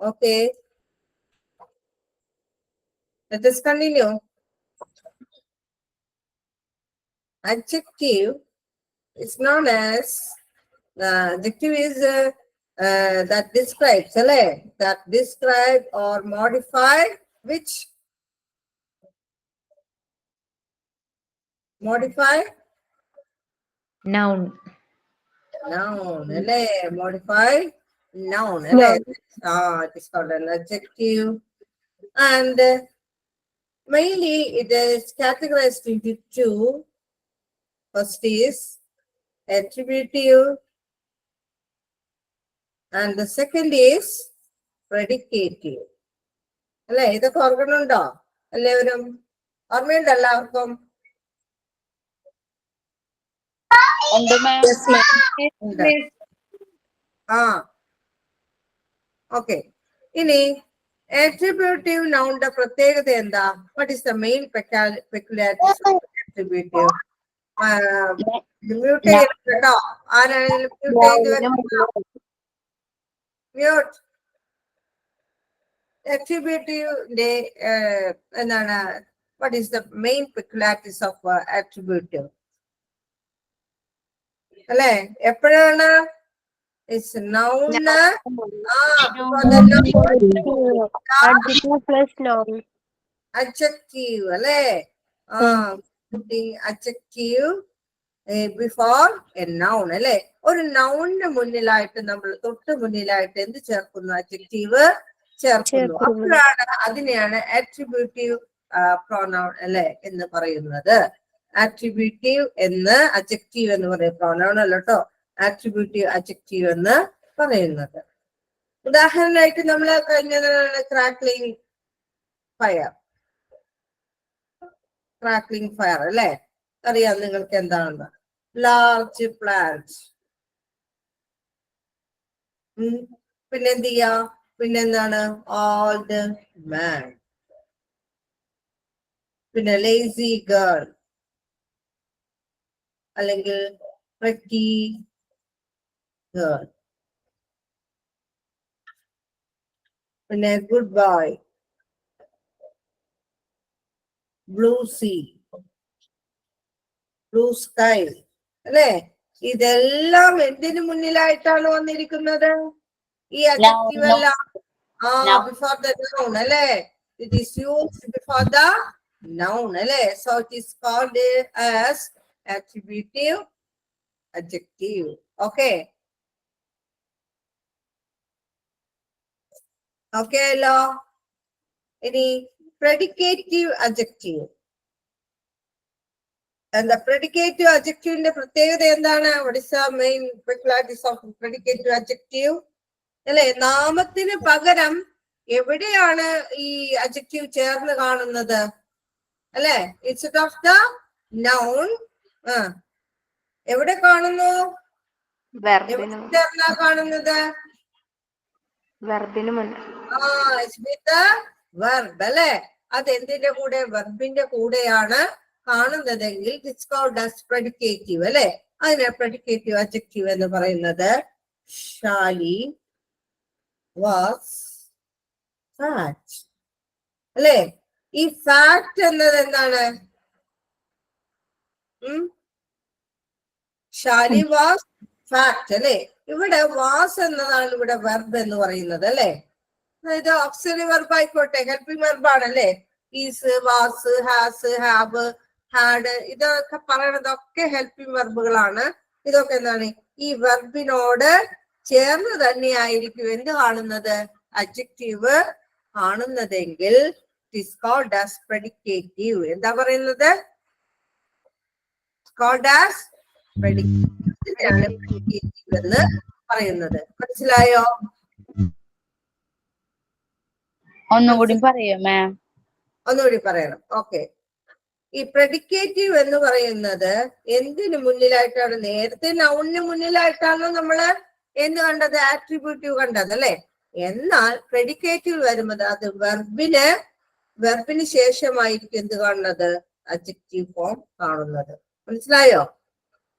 Okay. Let us continue. Adjective is known as adjective is that describes, that describe or modify which modify Noun. noun, modify noun, it is called an adjective, and mainly it is categorized into two. First is attributive, and the second is predicative. അല്ലെ, ഇതൊക്കെ ഓർക്കണുണ്ടോ എല്ലാവരും? ഓർമ്മയുണ്ട് എല്ലാവർക്കും? Okay. ഇനി attributive nounന്റെ പ്രത്യേകത എന്താ? What is the main peculiarities of attributive? Mute ചെയ്യണം കേട്ടോ. ആരാണെങ്കിലും മ്യൂട്ട് ചെയ്ത് വെക്കണം. മ്യൂട്ട്. Attributive എന്താണ്? What is the main peculiarities of attributive? അല്ലെ, എപ്പോഴാണ് it's noun adjective, അല്ലെ? adjective before a noun, അല്ലെ? ഒരു നൗണിന് മുന്നിലായിട്ട് നമ്മൾ തൊട്ട് മുന്നിലായിട്ട് എന്ത് ചേർക്കുന്നു? adjective ചേർക്കുന്നു. അപ്പോഴാണ് അതിനെയാണ് attributive pronoun അല്ലെ എന്ന് പറയുന്നത്. attributive എന്ന് adjective എന്ന് പറയും. pronoun അല്ല കേട്ടോ, attributive adjective എന്ന് പറയുന്നത്. ഉദാഹരണമായിട്ട് നമ്മൾ കഴിഞ്ഞതാണ് ക്രാക്ലിംഗ് ഫയർ. ക്രാക്ലിംഗ് ഫയർ അല്ലെ, അറിയാം നിങ്ങൾക്ക് എന്താണെന്ന്. Large plant. പിന്നെന്ത് ചെയ്യാ? പിന്നെന്താണ്? Old man. പിന്നെ ലേസി ഗേൾ, അല്ലെങ്കിൽ pretty girl. പിന്നെ good boy, blue sea, blue sky, അല്ലെ? ഇതെല്ലാം എന്തിനു മുന്നിലായിട്ടാണ് വന്നിരിക്കുന്നത്? ഈ adjective എല്ലാം before the noun, അല്ലെ? It is used before the noun, അല്ലെ? So it is called as attributive adjective. Okay. Okay അല്ലോ. ഇനി predicative adjective. And the predicative adjectiveന്റെ പ്രത്യേകത എന്താണ്? What is the main peculiarities of predicative adjective? അല്ലെ, നാമത്തിന് പകരം എവിടെയാണ് ഈ adjective ചേർന്ന് കാണുന്നത്? അല്ലെ, instead of the noun എവിടെ കാണുന്നു? ചേർന്നാ കാണുന്നത്? വെർബിന് മുന്നേ. വെർബ് അല്ലെ. അതെന്തിന്റെ കൂടെ? വെർബിന്റെ കൂടെയാണ് കാണുന്നതെങ്കിൽ ഇറ്റ്സ് കോൾഡ് ആസ് predicative, അല്ലെ? അതിനെ predicative adjective എന്ന് പറയുന്നത്. ഷാലി വാസ് ഫാറ്റ്, അല്ലെ? ഈ ഫാക്ട് എന്നത് എന്താണ്? ഷാലി വാസ് ഫാക്ട്, അല്ലെ? ഇവിടെ വാസ് എന്നതാണ് ഇവിടെ വെർബ് എന്ന് പറയുന്നത്, അല്ലെ? അതായത് ഓക്സിലറി വെർബ് ആയിക്കോട്ടെ, ഹെൽപ്പിംഗ് വെർബാണ്, അല്ലെ? Is, was, has, have, had, ഇതൊക്കെ പറയണതൊക്കെ ഹെൽപ്പിംഗ് വെർബുകളാണ്. ഇതൊക്കെ എന്താണ്? ഈ വെർബിനോട് ചേർന്ന് തന്നെയായിരിക്കും എന്ത് കാണുന്നത്? അഡ്ജക്റ്റീവ് കാണുന്നതെങ്കിൽ it is called as predicative. എന്താ പറയുന്നത്? called as predicative എന്ന് പറയുന്നത്. മനസ്സിലായോ? ഒന്നുകൂടി പറയോ മാം? ഒന്നുകൂടി പറയണം. ഓക്കെ. ഈ predicative എന്ന് പറയുന്നത് എന്തിനു മുന്നിലായിട്ടാണ്? നേരത്തെ നൗണിന് മുന്നിലായിട്ടാണ് നമ്മള് എന്ത് കണ്ടത്? ആട്രിബ്യൂട്ടീവ് കണ്ടത്, അല്ലെ? എന്നാൽ predicative വരുന്നത് അത് വെർബിന് ശേഷമായിരിക്കും എന്ത് കാണുന്നത്? adjective ഫോം കാണുന്നത്. മനസ്സിലായോ?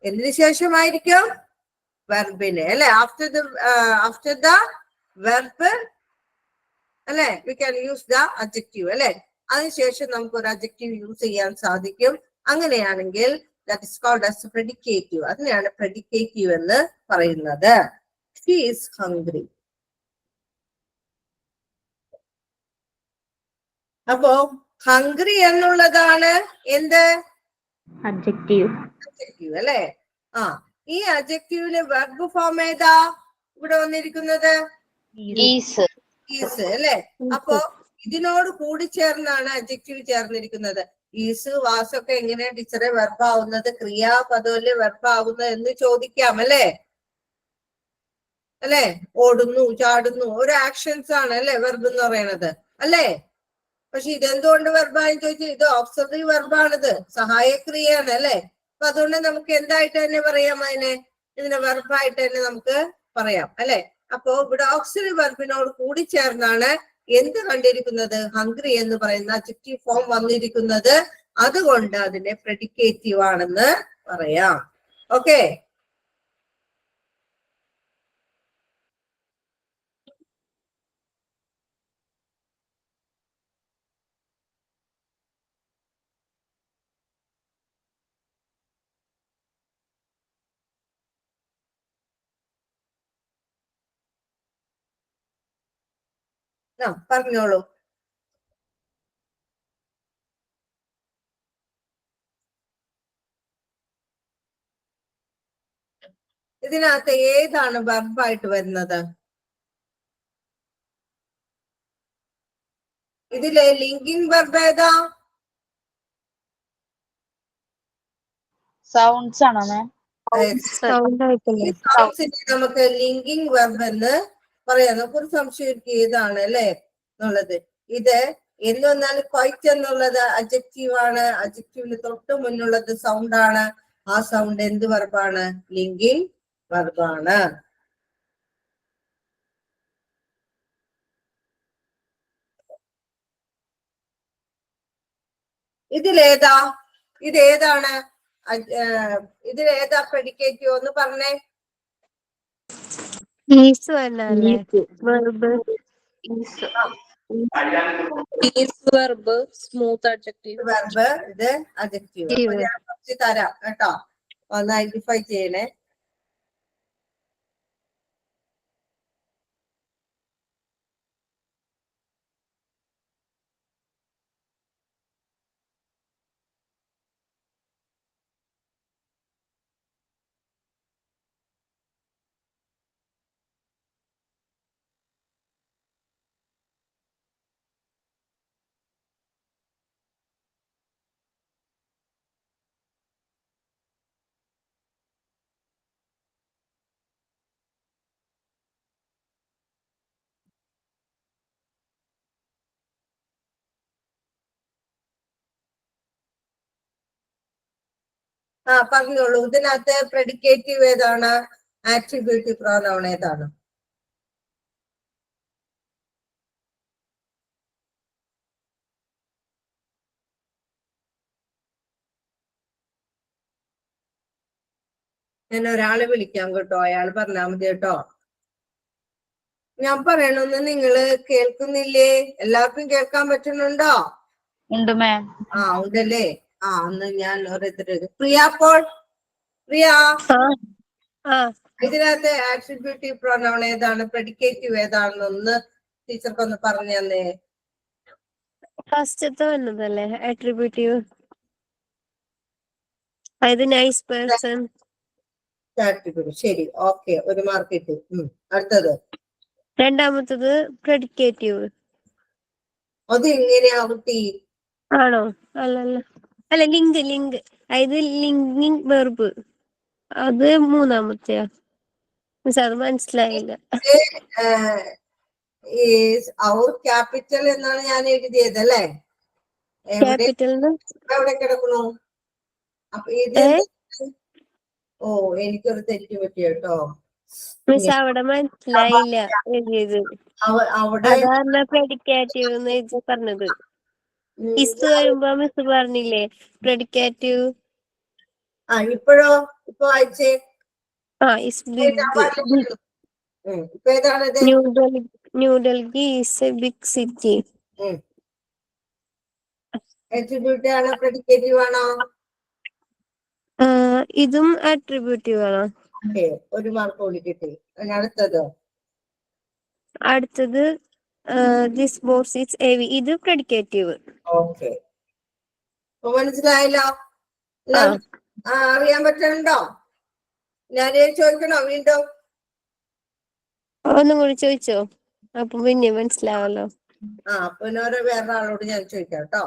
എന്തിനു ശേഷമായിരിക്കും? വെർബിന്, അല്ലെ? ആഫ്റ്റർ ദ വെർബ് അല്ലെ? We can use the adjective അല്ലെ? അതിനുശേഷം നമുക്ക് ഒരു അഡ്ജക്റ്റീവ് യൂസ് ചെയ്യാൻ സാധിക്കും. അങ്ങനെയാണെങ്കിൽ that is called as predicative. അതിനെയാണ് പ്രെഡിക്കേറ്റീവ് എന്ന് പറയുന്നത്. He is hungry. അപ്പോ ഹംഗ്രി എന്നുള്ളതാണ് എന്ത്? അഡ്ജക്റ്റീവ്. അഡ്ജക്റ്റീവ് അല്ലെ? ആ, ഈ അഡ്ജക്റ്റീവിന് വെർബ് ഫോം ഏതാ ഇവിടെ വന്നിരിക്കുന്നത്? ഈസ്. ഈസ് അല്ലെ? അപ്പോ ഇതിനോട് കൂടി ചേർന്നാണ് അഡ്ജക്റ്റീവ് ചേർന്നിരിക്കുന്നത്. ഈസ് വാസ് ഒക്കെ എങ്ങനെയാ ടീച്ചറെ വെർബാവുന്നത്, ക്രിയാപദമല്ലേ വെർബാവുന്നത് എന്ന് ചോദിക്കാം അല്ലെ? അല്ലെ? ഓടുന്നു, ചാടുന്നു, ഒരു ആക്ഷൻസ് ആണ് അല്ലെ വെർബ് എന്ന് പറയുന്നത് അല്ലെ? പക്ഷെ ഇതെന്തുകൊണ്ട് വെർബാന്ന് ചോദിച്ചാൽ ഇത് ഓക്സിലറി വെർബാണിത്, സഹായക്രിയയാണ് അല്ലെ? അപ്പൊ അതുകൊണ്ട് നമുക്ക് എന്തായിട്ട് തന്നെ പറയാം, ഇതിനെ വെർബായിട്ട് തന്നെ നമുക്ക് പറയാം അല്ലെ? അപ്പോ ഇവിടെ ഓക്സിലറി വെർബിനോട് കൂടി ചേർന്നാണ് എന്ത് കണ്ടിരിക്കുന്നത്? ഹംഗ്രി എന്ന് പറയുന്ന അഡ്ജക്റ്റീവ് ഫോം വന്നിരിക്കുന്നത്. അതുകൊണ്ട് അതിനെ പ്രെഡിക്കേറ്റീവ് ആണെന്ന് പറയാം. ഓക്കെ, പറഞ്ഞോളൂ. ഇതിനകത്ത് ഏതാണ് വെർബായിട്ട് വരുന്നത്? ഇതിലെ ലിങ്കിങ് വെർബ് ഏതാ? സൗണ്ട്സ് ആണോ മാം? നമുക്ക് ലിങ്കിങ് വെർബ് എന്ന് പറയാം. നമുക്കൊരു സംശയം ഏതാണ് അല്ലെ എന്നുള്ളത്. ഇത് എന്ന് പറഞ്ഞാൽ ക്വൈറ്റ് എന്നുള്ളത് അഡ്ജക്റ്റീവ് ആണ്. അഡ്ജക്റ്റീവിന് തൊട്ട് മുന്നുള്ളത് സൗണ്ട് ആണ്. ആ സൗണ്ട് എന്ത് വെർബാണ്? ലിങ്കിങ് വെർബാണ്. ഇതിലേതാ? ഇതേതാണ്? ഇതിലേതാ പ്രെഡിക്കേറ്റീവ് എന്ന് പറഞ്ഞേ? സ്മൂത്ത് അഡ്ജക്റ്റീവ് വെർബ്, ഇത് അഡ്ജക്റ്റീവ്. ഞാൻ കുറച്ച് തരാം കേട്ടോ, ഒന്ന് ഐഡന്റിഫൈ ചെയ്യണേ. പറഞ്ഞോളൂ. ഇതിനകത്ത് പ്രെഡിക്കേറ്റീവ് ഏതാണ്? ആട്രിബ്യൂട്ടീവ് പ്രോനൗൺ ഏതാണ്? ഞാൻ ഒരാളെ വിളിക്കാം കേട്ടോ, അയാൾ പറഞ്ഞാൽ മതി കേട്ടോ. ഞാൻ പറയണൊന്ന് നിങ്ങള് കേൾക്കുന്നില്ലേ? എല്ലാവർക്കും കേൾക്കാൻ പറ്റുന്നുണ്ടോ? ഉണ്ട് മാം. ഉണ്ടല്ലേ. അന്ന് ഞാൻ ഓരോരുത്തർ. പ്രിയ, അപ്പോൾ പ്രിയ, ഇതിനകത്ത് ആട്രിബ്യൂട്ടീവ് പ്രോനൗൺ ഏതാണ്, പ്രെഡിക്കേറ്റീവ് ഏതാണെന്നൊന്ന് ടീച്ചർക്കൊന്ന് പറഞ്ഞു തന്നേ. ഫസ്റ്റത്തെ വന്നതല്ലേ ആട്രിബ്യൂട്ടീവ്, അതായത് നൈസ് പേഴ്സൺ. ശരി, ഓക്കെ, ഒരു മാർക്ക് കിട്ടി. അടുത്തത് രണ്ടാമത്തത് പ്രെഡിക്കേറ്റീവ്. അത് എങ്ങനെയാ കുട്ടി? ആണോ? അല്ല ലിങ്ക് അതായത് ലിങ്കിങ് വെർബ്, അത് മൂന്നാമത്തെയാ. അത് മനസ്സിലായില്ല. ക്യാപിറ്റൽ എന്നാണ് ഞാൻ എഴുതിയത് അല്ലേ? എവിടെ കിടക്കണു? അപ്പൊ ഇത് എനിക്കൊരു തെറ്റ് പറ്റി കേട്ടോ. മിസ് അവിടെ മനസ്സിലായില്ല എഴുതിയത്. അതാണ് പ്രെഡിക്കേറ്റീവ് എന്ന് പറഞ്ഞത്. ഇസ് വരുമ്പോ മിസ് പറഞ്ഞില്ലേ പ്രെഡിക്കേറ്റീവ്. ഇപ്പോഴോ? ഇപ്പൊ വായിച്ചേ. Is big. ഇപ്പൊ ഏതാണിത്? New Delhi is a big city. Attribute ആണോ പ്രെഡിക്കേറ്റീവ് ആണോ? ഇതും ആട്രിബ്യൂട്ടീവ് ആണോ? ഒരു മാർക്ക് കൂടി കിട്ടി. അടുത്തത് ദിസ് ബോക്സ് ഈസ് ഹെവി. ഇത് പ്രെഡിക്കേറ്റീവ്. ഓക്കെ, മനസ്സിലായല്ലോ? അറിയാൻ പറ്റുന്നുണ്ടോ? ഞാൻ ചോദിക്കണോ വീണ്ടും? ഒന്നും കൂടി ചോദിച്ചോ, അപ്പൊ പിന്നെ മനസ്സിലാവല്ലോ. പിന്നെ വേറെ ആളോട് ഞാൻ ചോദിക്കാം കേട്ടോ.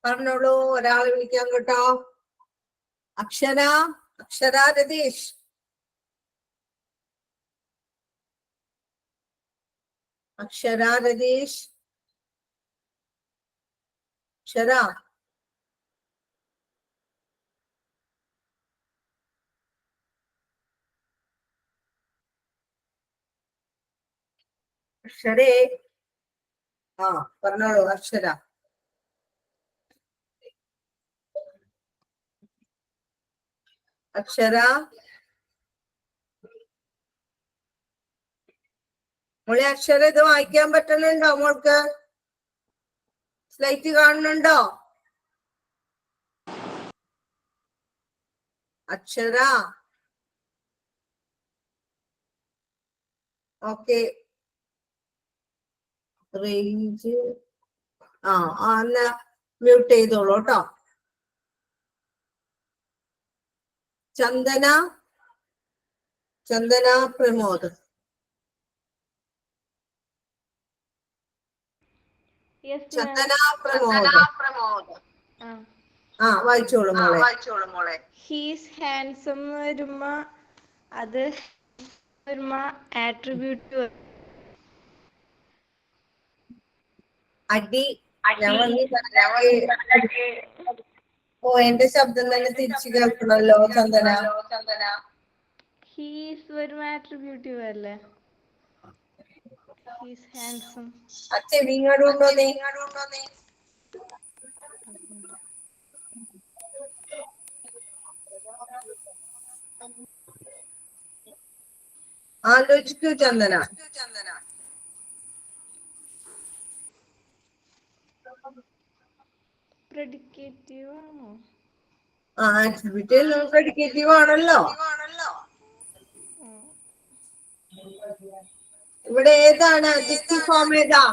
പറഞ്ഞോളൂ, ഒരാളെ വിളിക്കാൻ കേട്ടോ. അക്ഷര രതീഷ്. അക്ഷര രതീഷ്. അക്ഷര അക്ഷരേ. പറഞ്ഞോളൂ അക്ഷര. അക്ഷര മോളെ, അക്ഷര ഇത് വായിക്കാൻ പറ്റുന്നുണ്ടോ മോൾക്ക്? സ്ലൈറ്റ് കാണുന്നുണ്ടോ? അക്ഷര. ഓക്കെ, റേഞ്ച് എന്നാ മ്യൂട്ട് ചെയ്തോളൂ കേട്ടോ. ചന്ദന പ്രമോദ്. ചന്ദന പ്രമോദ്. വായിച്ചോളൂ മോളെ. ഹീസ് ഹാൻസം വരുമ്പോ അത് ആട്രിബ്യൂട്ട് അടി. എന്റെ ശബ്ദം തന്നെ തിരിച്ചു കേൾക്കണല്ലോ ചന്ദന. ഹീസ് വരുമ്പോ ആട്രിബ്യൂട്ടീവ് അല്ലേ? He's handsome. ചെവി ഇങ്ങോട്ടുണ്ടോ നീ? ആലോചിക്കൂ ചന്ദന. പ്രെഡിക്കേറ്റീവ് ആണോ? ആട്രിബ്യൂട്ട് പ്രെഡിക്കേറ്റീവ് ആണല്ലോ. ഇവിടെ ഏതാണ് അഡ്ജക്റ്റീവ് ഫോം? ഏതാ?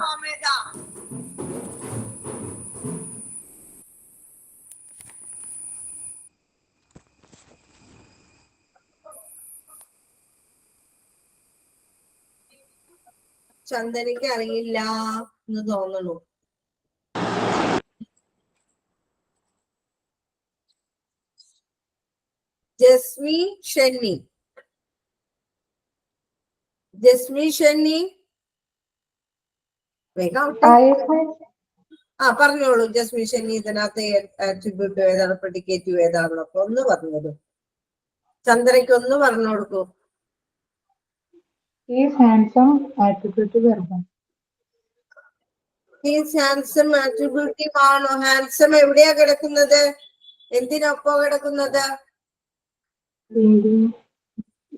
ചന്ദനയ്ക്ക് അറിയില്ല എന്ന് തോന്നുന്നു. ജസ്മി ഷെന്നി. പറഞ്ഞോളൂ ജസ്മി ഷെന്നി. ഇതിനകത്ത് ആട്രിബ്യൂട്ട് ഏതാണ്, പ്രെഡിക്കേറ്റീവ് ഏതാണെന്നൊക്കെ ഒന്ന് പറഞ്ഞോളൂ. ചന്ദ്രയ്ക്ക് ഒന്ന് പറഞ്ഞു കൊടുക്കൂ. He's handsome, attributive verb. He's handsome attributive ആണോ? ഹാൻസം എവിടെയാ കിടക്കുന്നത്? എന്തിനൊപ്പം കിടക്കുന്നത്?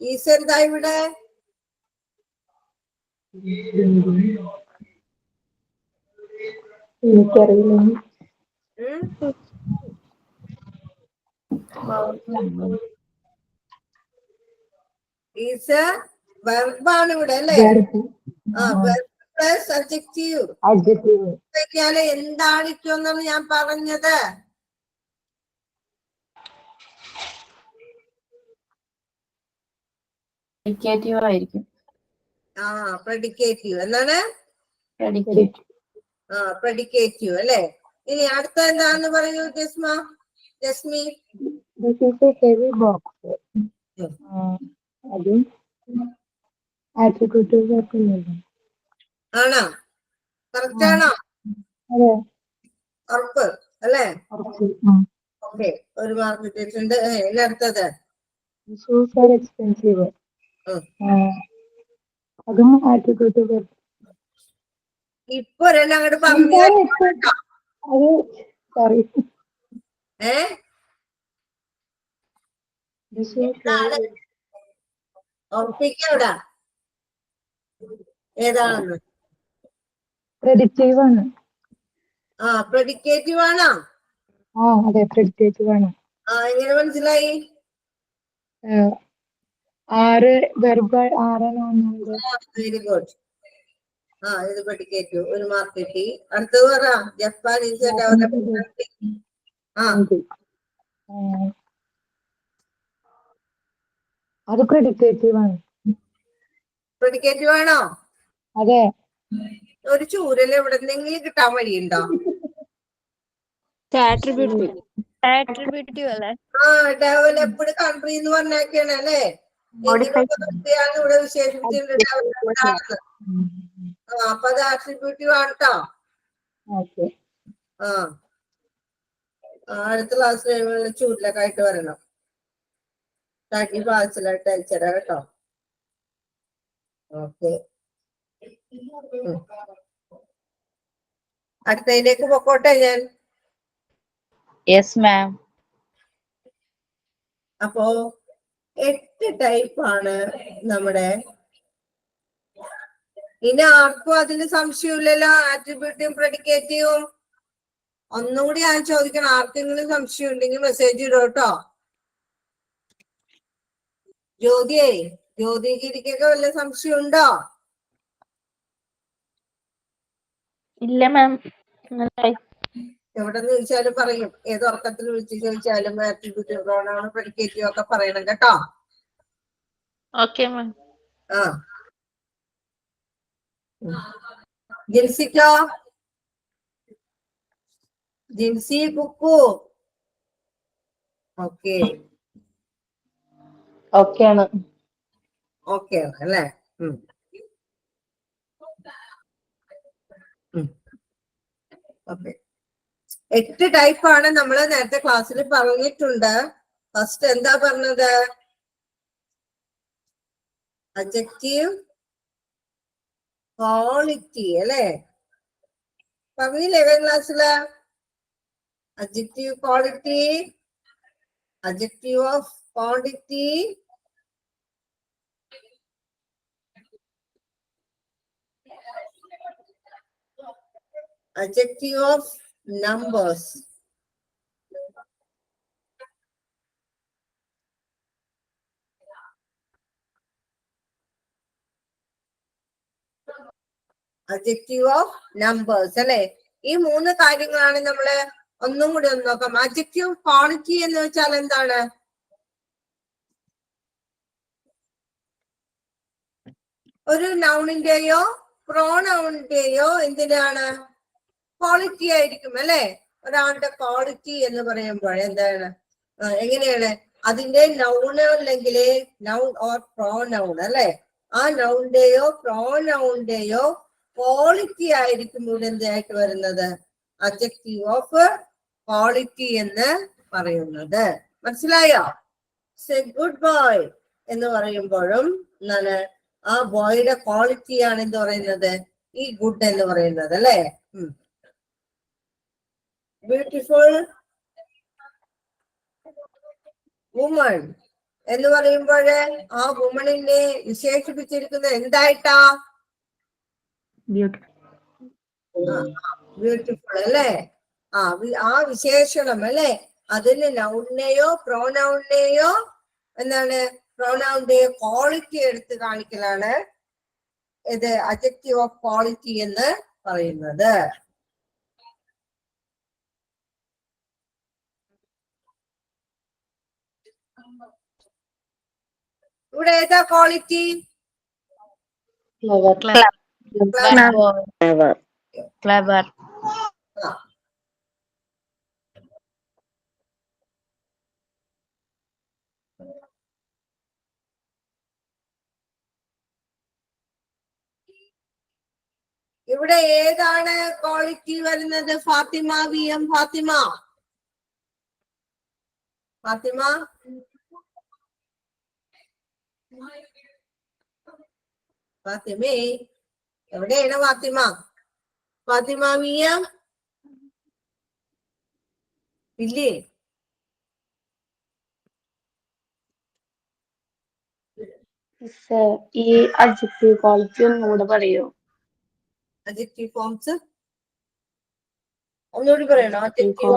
ഈസ് എന്താ ഇവിടെ? എനിക്കറിയില്ല. ഉം? ഈസ് വെർബാണ് ഇവിടെ അല്ലേ? ആ വെർബ് പ്ലസ് അഡ്ജക്റ്റീവ്. അഡ്ജക്റ്റീവ്. എന്താണിക്കെന്നാണ് ഞാൻ പറഞ്ഞത്? പ്രെഡിക്കേറ്റീവ് ആയിരിക്കും. ആ പ്രെഡിക്കേറ്റീവ്. എന്താണ്? പ്രെഡിക്കേറ്റ്. ആ പ്രെഡിക്കേറ്റീവ് അല്ലേ? ഇനി അടുത്ത എന്താന്ന് പറയൂ Jesme. This is a heavy box. അത് attributive verb അല്ലേ? ആണോ? കറക്റ്റ് ആണോ? അതെ. ഉറപ്പ് അല്ലേ? കുറച്ച്. ഓക്കെ, ഒരു മാർക്ക് കിട്ടിയിട്ടുണ്ട്. ഇനി അടുത്തത് Shoes are expensive. അതും attributive verb. ഇപ്പൊ ഒരെണ്ണം അങ്ങോട്ട് പറഞ്ഞു. അത് സോറി. ഉറപ്പിക്കവിടെ ഏതാണെന്ന്. പ്രെഡിക്റ്റീവ് ആണ്. ആ പ്രെഡിക്കേറ്റീവ് ആണോ? അതെ പ്രെഡിക്റ്റീവ് ആണ്. എങ്ങനെ മനസ്സിലായി? 6 വെർബ് 6 വെരി ഗുഡ്. ഇത് പ്രെഡിക്കേറ്റീവ്, ഒരു മാർക്ക് കിട്ടി. അടുത്തത് പറ. Japanese development. അത് പ്രെഡിക്കേറ്റീവ് ആണ്. പ്രെഡിക്കേറ്റീവ് ആണോ? അതെ. ഒരു ചൂരല് എവിടെന്നെങ്കിലും കിട്ടാൻ വഴിയുണ്ടോ? Attributive അല്ലേ? ഡെവലപ്ഡ് കൺട്രി എന്ന് പറഞ്ഞൊക്കെയാണ് അല്ലേ? എങ്കിലും ഇവിടെ വിശേഷിപ്പിച്ചിട്ടുണ്ട് ഡെവലപ്ഡ് ആണെന്ന്. അപ്പൊ അത് ആട്രിബ്യൂട്ടീവ് ആണ് കേട്ടോ. അടുത്ത ക്ലാസ്സിൽ ചൂരിലൊക്കെ ആയിട്ട് വരണം. തട്ടി പാഴ്സലായിട്ട് അയച്ചരാ കേട്ടോ. ഓക്കെ, അടുത്തതിലേക്ക് പൊക്കോട്ടെ ഞാൻ. Yes ma'am. അപ്പോ 8 ടൈപ്പാണ് നമ്മുടെ. ഇനി ആർക്കും അതിന് സംശയമില്ലല്ലോ? ആട്രിബ്യൂട്ടീവും പ്രെഡിക്കേറ്റീവും. ഒന്നുകൂടി ഞാൻ ചോദിക്കണം, ആർക്കെങ്കിലും സംശയം ഉണ്ടെങ്കിൽ മെസ്സേജ് ഇടും കേട്ടോ. ജ്യോതിഗിരിക്കൊക്കെ വല്ല സംശയം ഉണ്ടോ? ഇല്ല മാം. എവിടെ ചോദിച്ചാലും പറയും. ഏത് ഉറക്കത്തിൽ വിളിച്ച് ചോദിച്ചാലും ആട്രിബ്യൂട്ടീവ് പ്രോണൗൺ പ്രെഡിക്കേറ്റീവ് ഒക്കെ പറയണം കേട്ടോ. Okay ma'am. ജിൻസിക്കോ? ജിൻസി കുക്കു ഓക്കെ? ഓക്കെ ആണ്. ഓക്കെ അല്ലേ? ഓക്കെ, 8 ടൈപ്പാണ് നമ്മൾ നേരത്തെ ക്ലാസ്സിൽ പറഞ്ഞിട്ടുണ്ട്. ഫസ്റ്റ് എന്താ പറഞ്ഞത്? അഡ്ജക്റ്റീവ്, ക്വാളിറ്റി അല്ലേ? പറഞ്ഞില്ലേ ക്ലാസ്സില്? Adjective quality, adjective of quantity, adjective of numbers. Adjective of numbers അല്ലെ? ഈ 3 കാര്യങ്ങളാണ് നമ്മള് ഒന്നും കൂടി ഒന്ന് നോക്കാം. adjective quality എന്ന് വെച്ചാൽ എന്താണ്? ഒരു നൗണിന്റെയോ പ്രോനൗണിന്റെയോ എന്തിനാണ്? ക്വാളിറ്റി ആയിരിക്കും അല്ലെ? ഒരാളുടെ ക്വാളിറ്റി എന്ന് പറയുമ്പോൾ എന്താണ്? എങ്ങനെയാണ്? അതിന്റെ നൗണ് അല്ലെങ്കിൽ നൗൺ ഓർ പ്രോനൗൺ അല്ലെ? ആ നൗണിന്റെയോ പ്രോനൗണിന്റെയോ ക്വാളിറ്റി ആയിരിക്കും ഇവിടെ എന്തായിട്ട് വരുന്നത്? അഡ്ജക്റ്റീവ് ഓഫ് ക്വാളിറ്റി എന്ന് പറയുന്നത്. മനസ്സിലായോ? ഗുഡ് ബോയ് എന്ന് പറയുമ്പോഴും എന്താണ്? ആ ബോയുടെ ക്വാളിറ്റിയാണ് എന്ത് പറയുന്നത്? ഈ ഗുഡ് എന്ന് പറയുന്നത് അല്ലെ? Beautiful woman എന്ന് പറയുമ്പോഴ് ആ വുമണിനെ വിശേഷിപ്പിച്ചിരിക്കുന്നത് എന്തായിട്ടാ? ബ്യൂട്ടിഫുൾ അല്ലേ? ആ വിശേഷണം അല്ലെ, അതിന് നൗണിനെയോ പ്രോനൗണിനെയോ എന്താണ് പ്രോനൗണിന്റെ ക്വാളിറ്റി എടുത്ത് കാണിക്കലാണ് ഇത് അഡ്ജക്റ്റീവ് ഓഫ് ക്വാളിറ്റി എന്ന് പറയുന്നത്. ഇവിടെ ഏതാ ക്വാളിറ്റി? Clever. ഇവിടെ ഏതാണ് ക്വാളിറ്റി വരുന്നത്? ഫാത്തിമ VM. ഫാത്തിമ ഫാത്തിമേ എവിടെയാണ് ഫാത്തിമ? ഫാത്തിമ VM ഇല്ലേ? ഈ adjective quality ഒന്നുകൂടെ പറയോ? അഡ്ജക്റ്റീവ് ഫോംസ് ഒന്നുകൂടി പറയണോ? അഡ്ജക്റ്റീവ്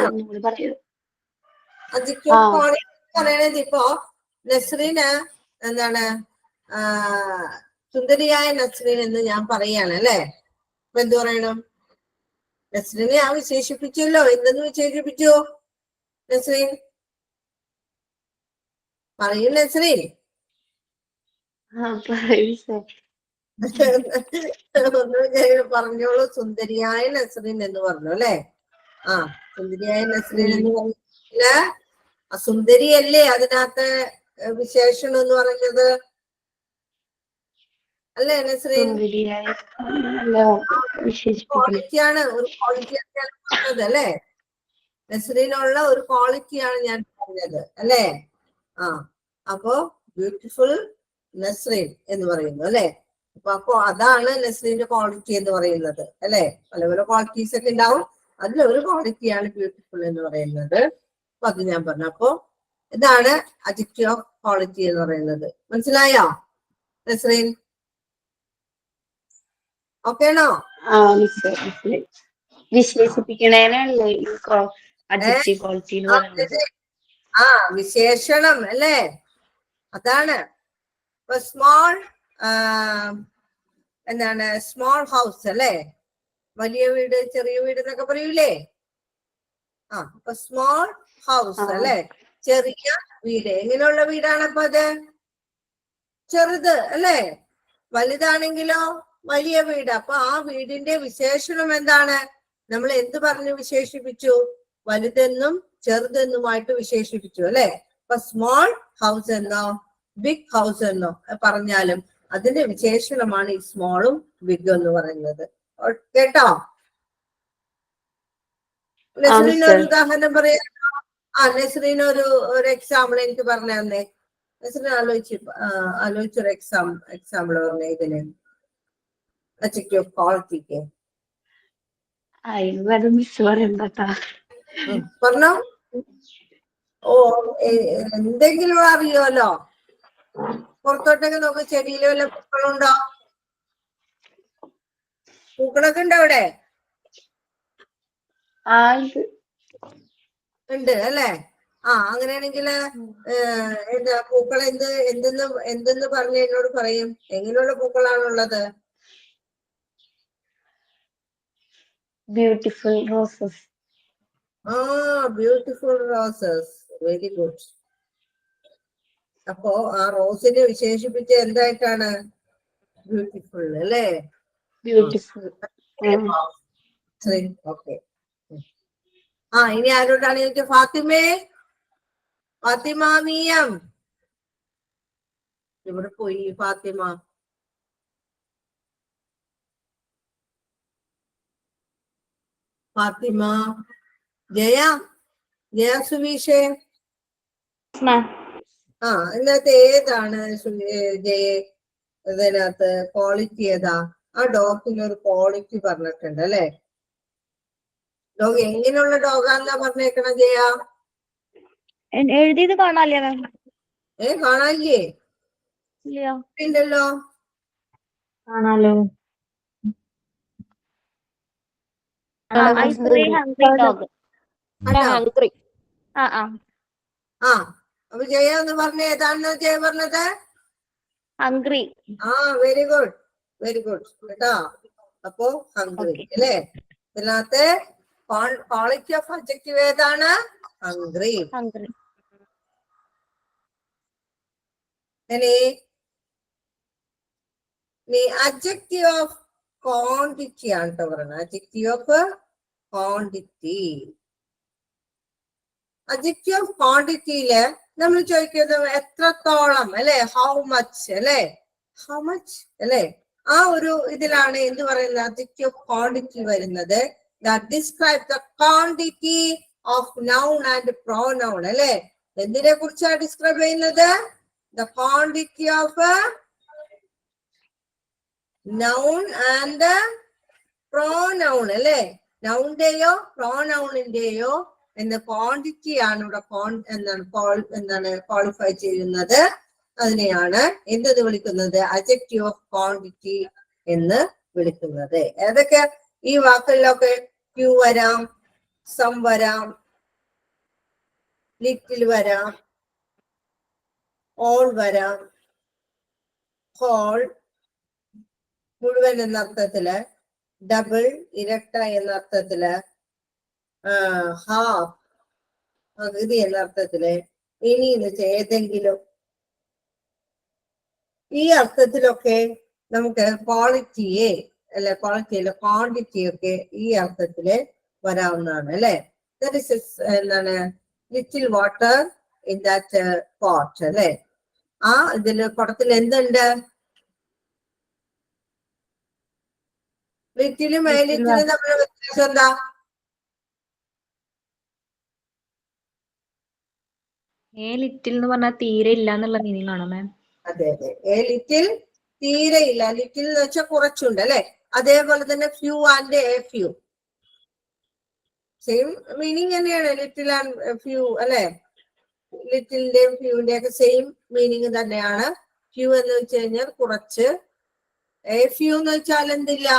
ഒന്നുകൂടി പറയോ? അഡ്ജക്റ്റീവ് ക്വാളിറ്റി പറയണത് ഇപ്പോ നസ്രീന് എന്താണ് സുന്ദരിയായ നസ്രീൻ എന്ന് ഞാൻ പറയാണ് അല്ലെ. അപ്പൊ എന്ത് പറയണം? നസ്രീനെ ഞാൻ വിശേഷിപ്പിച്ചല്ലോ. എന്തെന്ന് വിശേഷിപ്പിച്ചു നസ്രീൻ? പറയൂ നസ്രീൻ. പറഞ്ഞോളൂ. സുന്ദരിയായ നസ്രീൻ എന്ന് പറഞ്ഞു അല്ലെ. സുന്ദരിയായ നസ്രീൻ എന്ന് പറഞ്ഞ സുന്ദരിയല്ലേ അതിനകത്ത് വിശേഷണം എന്ന് പറഞ്ഞത് അല്ലേ നസ്രീൻ? ക്വാളിറ്റിയാണ്, ഒരു ക്വാളിറ്റിയാണ് ഞാൻ പറഞ്ഞത് അല്ലെ. നസ്രീനുള്ള ഒരു ക്വാളിറ്റിയാണ് ഞാൻ പറഞ്ഞത് അല്ലേ. അപ്പോ ബ്യൂട്ടിഫുൾ നസ്രീൻ എന്ന് പറയുന്നു അല്ലെ. അപ്പൊ അതാണ് നസ്രീന്റെ ക്വാളിറ്റി എന്ന് പറയുന്നത് അല്ലെ. പല പല ക്വാളിറ്റീസ് ഒക്കെ ഉണ്ടാവും, അതിലൊരു ക്വാളിറ്റിയാണ് ബ്യൂട്ടിഫുൾ എന്ന് പറയുന്നത്. അപ്പൊ അത് ഞാൻ പറഞ്ഞു. അപ്പൊ ഇതാണ് അഡ്ജക്റ്റീവ് ഓഫ് ക്വാളിറ്റി എന്ന് പറയുന്നത്. മനസ്സിലായോ നസ്രീൻ? ഓക്കെ ആണോ? വിശേഷണം അല്ലേ, അതാണ്. ഇപ്പൊ സ്മോൾ എന്താണ് സ്മോൾ ഹൗസ് അല്ലെ. വലിയ വീട്, ചെറിയ വീട് എന്നൊക്കെ പറയൂലേ. അപ്പൊ സ്മോൾ ഹൗസ് അല്ലെ, ചെറിയ വീട്. എങ്ങനെയുള്ള വീടാണ് അപ്പൊ അത്? ചെറുത് അല്ലെ. വലുതാണെങ്കിലോ വലിയ വീട്. അപ്പൊ ആ വീടിന്റെ വിശേഷണം എന്താണ്? നമ്മൾ എന്ത് പറഞ്ഞു വിശേഷിപ്പിച്ചു? വലുതെന്നും ചെറുതെന്നുമായിട്ട് വിശേഷിപ്പിച്ചു അല്ലെ. അപ്പൊ സ്മോൾ ഹൗസ് എന്നോ ബിഗ് ഹൗസ് എന്നോ പറഞ്ഞാലും അതിന്റെ വിശേഷണമാണ് ഈ സ്മോളും ബിഗും എന്ന് പറയുന്നത്. കേട്ടോ? നസ്രീൻ ഒരു ഉദാഹരണം പറയാ. നസ്രീൻ ഒരു എക്സാമ്പിൾ എനിക്ക് പറഞ്ഞു തന്നെ. നസ്രീൻ ആലോചിച്ചൊരു എക്സാമ്പിൾ പറഞ്ഞ ഇതിന് അഡ്ജക്റ്റീവ് ഓഫ് ക്വാളിറ്റിക്ക് പറഞ്ഞോ. എന്തെങ്കിലും അറിയുമല്ലോ. പുറത്തോട്ടൊക്കെ നോക്ക്, ചെടിയില് വല്ല പൂക്കളുണ്ടോ? പൂക്കളൊക്കെ ഉണ്ടോ അവിടെ? ഉണ്ട് അല്ലേ. അങ്ങനെയാണെങ്കിൽ എന്താ പൂക്കൾ എന്തെന്ന് പറഞ്ഞ് എന്നോട് പറയും. എങ്ങനെയുള്ള പൂക്കളാണുള്ളത്? Beautiful roses. Beautiful roses. Very good. അപ്പോ ആ റോസിനെ വിശേഷിപ്പിച്ച എന്തായിട്ടാണ്? ബ്യൂട്ടിഫുൾ അല്ലേ. ബ്യൂട്ടിഫുൾ. ഓക്കെ. ഇനി ആരോടാണ് ചോദിച്ചത്? ഫാത്തിമേ, ഫാത്തിമ VM ഇവിടെ പോയി. ഫാത്തിമ ജയ സുവീഷേ. ഇതിനകത്ത് ഏതാണ് ജയ? ഇതിനകത്ത് ക്വാളിറ്റി ഏതാ? ആ ഡോഗിന് ഒരു ക്വാളിറ്റി പറഞ്ഞിട്ടുണ്ട് അല്ലെ. ഡോഗ് എങ്ങനെയുള്ള ഡോഗാന്നാ പറഞ്ഞേക്കണ ജയ? എഴുതിയത് കാണാല്ലേ മാം? കാണാനില്ലേ? ഇല്ല. ഉണ്ടല്ലോ. കാണാലോ. I saw a hungry dog. Hungry. ആ അപ്പൊ ജയ എന്ന് പറഞ്ഞ ഏതാണെന്ന് ജയ പറഞ്ഞത്? Hungry. Very good, very good കേട്ടോ. അപ്പോ ഹംഗ്രി Okay. അല്ലേ? ഇതിനകത്ത് ക്വാളിറ്റി ഓഫ് അഡ്ജക്റ്റീവ് ഏതാണ്? ഹംഗ്രി. Hungry. ഇനി അഡ്ജക്റ്റീവ് ഓഫ് ക്വാണ്ടിറ്റി ആണ് കേട്ടോ പറയുന്നത്. Adjective of quantity. Adjective of ക്വാണ്ടിറ്റിയില് നമ്മൾ ചോദിക്കുന്നത് എത്രത്തോളം അല്ലെ, ഹൗ മച്ച് അല്ലെ, ഹൗ മച്ച് അല്ലെ, ആ ഒരു ഇതിലാണ് എന്ത് പറയുന്നത് അഡ്ജക്റ്റീവ് ഓഫ് ക്വാണ്ടിറ്റി വരുന്നത്. That describes the quantity of noun and pronoun അല്ലെ. എന്തിനെ കുറിച്ചാണ് ഡിസ്ക്രൈബ് ചെയ്യുന്നത്? The quantity of noun and pronoun അല്ലെ. നൗണിന്റെയോ പ്രോനൗണിന്റെയോ എന്ന ക്വാണ്ടിറ്റി ആണ് ഇവിടെ എന്താണ് ക്വാളിഫൈ ചെയ്യുന്നത്. അതിനെയാണ് എന്തെന്ന് വിളിക്കുന്നത്? അഡ്ജക്റ്റീവ് ഓഫ് ക്വാണ്ടിറ്റി എന്ന് വിളിക്കുന്നത്. ഏതൊക്കെ ഈ വാക്കുകളിലൊക്കെ? ഫ്യൂ വരാം, സം വരാം, ലിറ്റിൽ വരാം, ഓൾ വരാം, ഹോൾ മുഴുവൻ എന്ന അർത്ഥത്തില്, ഡബിൾ ഇരട്ട എന്ന അർത്ഥത്തില്, ഹാഫ് പകുതി എന്ന അർത്ഥത്തില്, ഇനി എന്ന് വെച്ചാൽ ഏതെങ്കിലും, ഈ അർത്ഥത്തിലൊക്കെ നമുക്ക് ക്വാളിറ്റിയെ അല്ലെ, ക്വാളിറ്റിയല്ല ക്വാണ്ടിറ്റി ഒക്കെ ഈ അർത്ഥത്തില് വരാവുന്നതാണ് അല്ലെ. എന്താണ് little water in that pot അല്ലെ. ആ ഇതില് കുടത്തിൽ എന്തുണ്ട്? ലിറ്റിലും ലിറ്റിലും തമ്മിലുള്ള വ്യത്യാസം എന്താ? ലിറ്റിൽ എന്ന് പറഞ്ഞാൽ തീരെ ഇല്ല എന്നുള്ള മീനിങ് ആണോ മാം? അതെ അതെ, ലിറ്റിൽ തീരെ ഇല്ല. ലിറ്റിൽ എന്ന് വെച്ചാൽ കുറച്ചുണ്ട് അല്ലെ. അതേപോലെ തന്നെ few and A few same meaning തന്നെയാണ്. ലിറ്റിൽ ആൻഡ് ഫ്യൂ അല്ലെ. ലിറ്റിലിന്റെയും ഫ്യൂവിന്റെയും ഒക്കെ സെയിം മീനിങ് തന്നെയാണ്. ഫ്യൂ എന്ന് വെച്ച് കഴിഞ്ഞാൽ കുറച്ച്, എ ഫ്യൂ എന്ന് വെച്ചാൽ എന്തില്ല,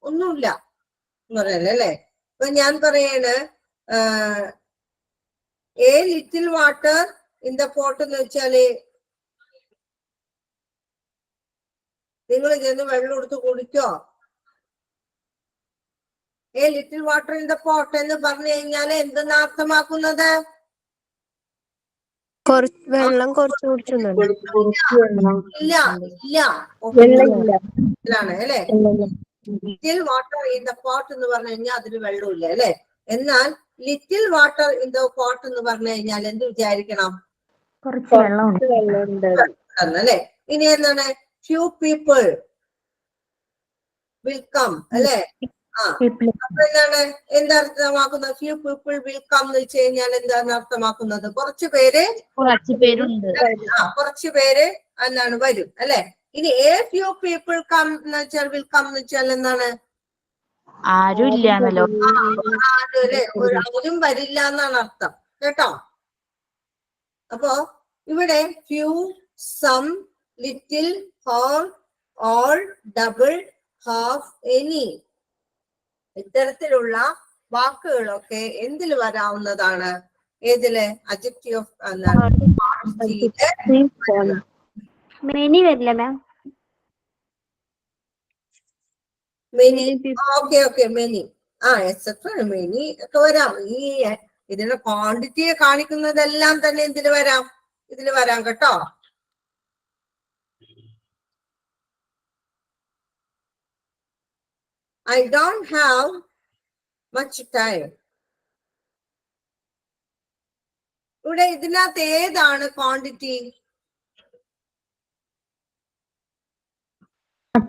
ഒന്നുമില്ല എന്ന് പറയല്ലേ അല്ലെ. അപ്പൊ ഞാൻ പറയാണ് a little water in the pot എന്ന് വെച്ചാല് നിങ്ങൾ ചെന്ന് വെള്ളം എടുത്ത് കുടിക്കോ? A little water in the pot എന്ന് പറഞ്ഞു കഴിഞ്ഞാല് എന്തെന്നാ അർത്ഥമാക്കുന്നത്? വെള്ളം കുറച്ച് കുടിച്ചൊന്നുണ്ട്. ഇല്ല ഇല്ല അല്ലെ. Little water in the pot എന്ന് പറഞ്ഞു കഴിഞ്ഞാൽ അതിന് വെള്ളമില്ല അല്ലെ. എന്നാൽ little water in the pot എന്ന് പറഞ്ഞു കഴിഞ്ഞാൽ എന്ത് വിചാരിക്കണം? കുറച്ച് വെള്ളമുണ്ട് അല്ലെ. ഇനി എന്താണ്? ഫ്യൂ പീപ്പിൾ വിൽ കം അല്ലെ. അപ്പൊ എന്താണ് എന്തർത്ഥമാക്കുന്നത്? ഫ്യൂ പീപ്പിൾ വിൽ കം എന്ന് വെച്ച് കഴിഞ്ഞാൽ എന്താണ് അർത്ഥമാക്കുന്നത്? കുറച്ചു പേര് എന്താണ് വരും അല്ലെ. ഇനി എ ഫ്യൂ പീപ്പിൾ കം എന്ന് വെച്ചാൽ വിൽ കം എന്ന് വെച്ചാൽ എന്താണ്? ആരും ഇല്ലാന്നല്ലോ. ആരും വരില്ല എന്നാണ് അർത്ഥം കേട്ടോ. അപ്പോ ഇവിടെ few, some, little, whole, all, double, half, any ഇത്തരത്തിലുള്ള വാക്കുകളൊക്കെ എന്തിൽ വരാവുന്നതാണ്? ഏതില്? അഡ്ജക്റ്റീവ് ഓഫ് മെനി വരില്ല ma'am. Many. Okay many, etcetera many ഒക്കെ വരാം. ഈ ഇതിന്റെ ക്വാണ്ടിറ്റിയെ കാണിക്കുന്നതെല്ലാം തന്നെ ഇതിൽ വരാം കേട്ടോ. I don't have much time. ഇവിടെ ഇതിനകത്ത് ഏതാണ് ക്വാണ്ടിറ്റി?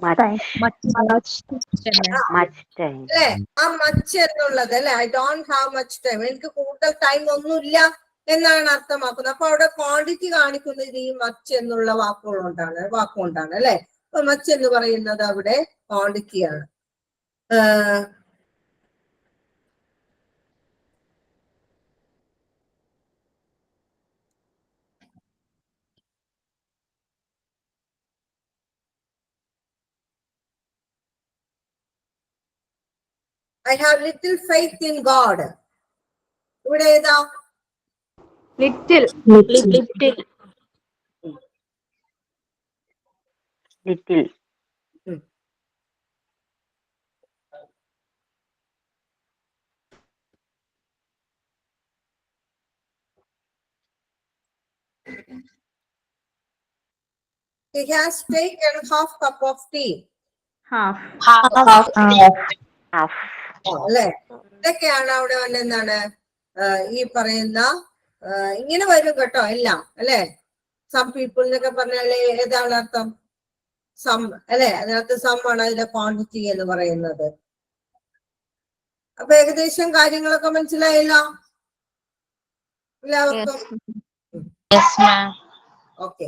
അല്ലെ, ആ മച്ച് എന്നുള്ളത് അല്ലെ. I don't have much time, എനിക്ക് കൂടുതൽ ടൈം ഒന്നുമില്ല എന്നാണ് അർത്ഥമാക്കുന്നത്. അപ്പൊ അവിടെ ക്വാണ്ടിറ്റി കാണിക്കുന്നത് ഈ മച്ച് എന്നുള്ള വാക്കുകൊണ്ടാണ് അല്ലെ. അപ്പൊ മച്ച് എന്ന് പറയുന്നത് അവിടെ ക്വാണ്ടിറ്റിയാണ്. I have little faith in God. ഇവിടെ ഏതാ? Little little little He has taken half cup of tea. Half half അല്ലെ? ഇതൊക്കെയാണ് അവിടെ എന്താണ് ഈ പറയുന്ന ഇങ്ങനെ വരും കേട്ടോ എല്ലാം അല്ലെ. സം പീപ്പിൾ എന്നൊക്കെ പറഞ്ഞാല് ഏതാണ് അർത്ഥം? സം അല്ലെ, അതിനകത്ത് സം ആണ് അതിന്റെ ക്വാണ്ടിറ്റി എന്ന് പറയുന്നത്. അപ്പൊ ഏകദേശം കാര്യങ്ങളൊക്കെ മനസ്സിലായല്ലോ എല്ലാവർക്കും? ഓക്കെ.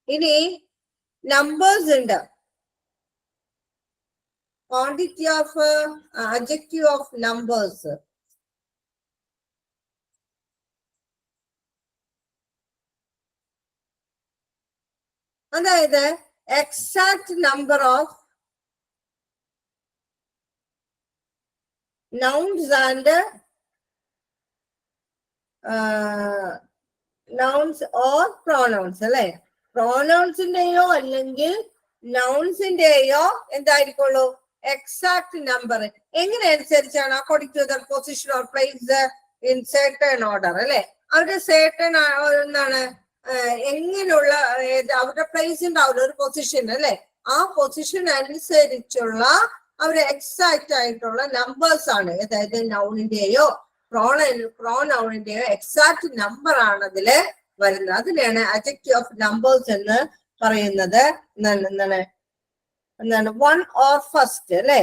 ഇനി നമ്പേഴ്സ് ഉണ്ട്. Quantity of adjective of numbers. അതായത് exact number of nouns and nouns or pronouns അല്ലെ. പ്രോനൗൺസിന്റെയോ അല്ലെങ്കിൽ നൗൺസിന്റെയോ എന്തായിരിക്കുള്ളൂ? Exact number. എങ്ങനെ അനുസരിച്ചാണ്? According to the position or place in certain order അല്ലെ. അവരുടെ സർട്ടൺ എന്താണ് എങ്ങനെയുള്ള അവരുടെ പ്ലേസ് ഉണ്ടാവില്ല, ഒരു പൊസിഷൻ അല്ലെ. ആ പൊസിഷൻ അനുസരിച്ചുള്ള അവരുടെ എക്സാക്ട് ആയിട്ടുള്ള നമ്പേഴ്സ് ആണ്. അതായത് നൗണിന്റെയോ പ്രോനൗണിന്റെയോ എക്സാക്ട് നമ്പർ ആണ് അതില് വരുന്നത്. അതിനെയാണ് adjective ഓഫ് നമ്പേഴ്സ് എന്ന് പറയുന്നത്. എന്താണ് വൺ ഓർ ഫസ്റ്റ് അല്ലെ.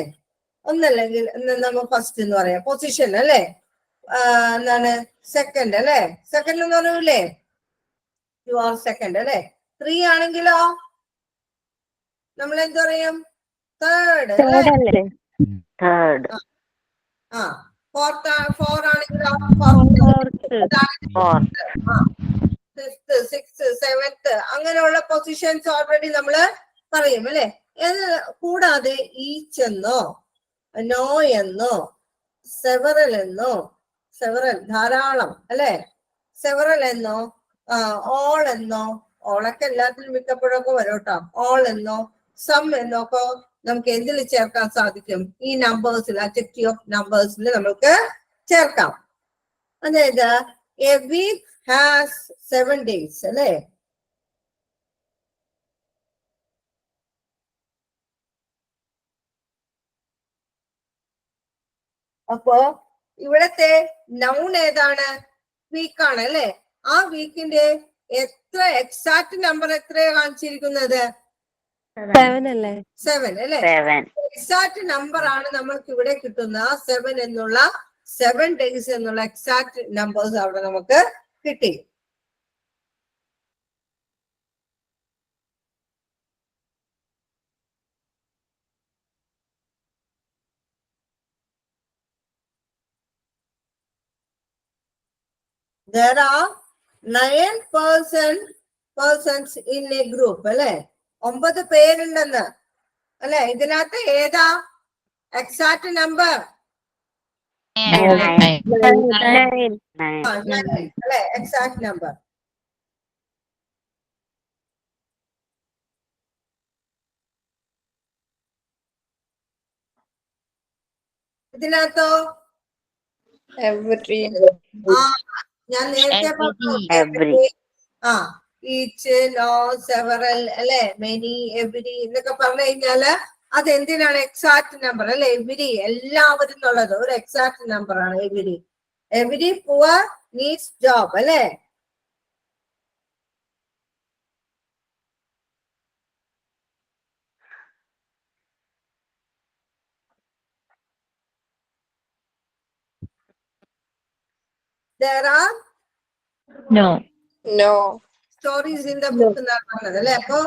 ഒന്നല്ലെങ്കിൽ നമ്മൾ ഫസ്റ്റ് എന്ന് പറയാം. പൊസിഷൻ അല്ലെ. എന്താണ് സെക്കൻഡ് അല്ലെ. സെക്കൻഡ് എന്ന് പറയൂലേ? യു ആർ സെക്കൻഡ് അല്ലെ. 3 ആണെങ്കിലോ നമ്മൾ എന്ത് പറയും? തേർഡ് അല്ലെ. തേർഡ്. ആ 4 ആണെങ്കിലോ ഫിഫ്ത്ത്, സിക്സ്ത്, സെവൻത്ത് അങ്ങനെയുള്ള പൊസിഷൻസ് ഓൾറെഡി നമ്മള് പറയും അല്ലെ. കൂടാതെ ഈച്ച് എന്നോ നോ എന്നോ സെവറൽ എന്നോ, സെവറൽ ധാരാളം അല്ലെ, സെവറൽ എന്നോ ഓൾ എന്നോ, ഓളൊക്കെ എല്ലാത്തിലും മിക്കപ്പോഴൊക്കെ വരും കേട്ടോ. ഓൾ എന്നോ സം എന്നൊക്കെ നമുക്ക് എന്തിൽ ചേർക്കാൻ സാധിക്കും? ഈ നമ്പേഴ്സിൽ, adjective ഓഫ് നമ്പേഴ്സിൽ നമുക്ക് ചേർക്കാം. അതായത് എ വീക്ക് ഹാസ് 7 days അല്ലെ. അപ്പോ ഇവിടത്തെ നൗൺ ഏതാണ്? വീക്കാണ് അല്ലെ. ആ വീക്കിന്റെ എത്ര എക്സാക്ട് നമ്പർ എത്രയാണ് കാണിച്ചിരിക്കുന്നത്? 7 അല്ലെ. എക്സാക്ട് നമ്പർ ആണ് നമ്മൾക്ക് ഇവിടെ കിട്ടുന്ന 7 എന്നുള്ള 7 days എന്നുള്ള എക്സാക്ട് നമ്പേഴ്സ് അവിടെ നമുക്ക് കിട്ടി. There are 9 persons in a group അല്ലെ. 9 പേരുണ്ടെന്ന് അല്ലെ. ഇതിനകത്ത് ഏതാ എക്സാക്ട് നമ്പർ? അല്ലെ എക്സാക്ട് നമ്പർ. ഇതിനകത്തോ ഞാൻ നേരത്തെ പറഞ്ഞു ഈച്ച്, നോ, സെവറൽ അല്ലെ, മെനി, എവരി എന്നൊക്കെ പറഞ്ഞു കഴിഞ്ഞാല് അതെന്തിനാണ്? എക്സാക്ട് നമ്പർ അല്ലെ. എവരി എല്ലാവരും എന്നുള്ളത് ഒരു എക്സാക്ട് നമ്പർ ആണ്. Every, every poor needs job അല്ലെ. There are No. stories in the book എന്നാണ് പറഞ്ഞത് അല്ലെ. അപ്പൊ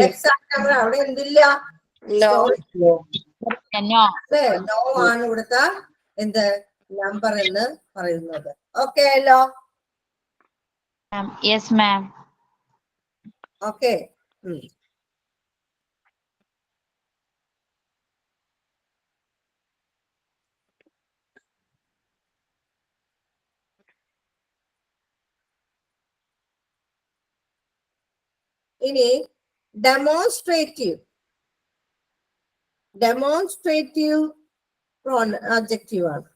എക്സാക്ട് നമ്പർ അവിടെ എന്തില്ല? അല്ലെ. നോ ആണ് ഇവിടുത്തെ എന്ത് നമ്പർ എന്ന് പറയുന്നത്. ഓക്കെ അല്ലോ? Yes, ma'am. ഓക്കെ. ഇനി ഡെമോൺസ്ട്രേറ്റീവ് adjective ആണ്.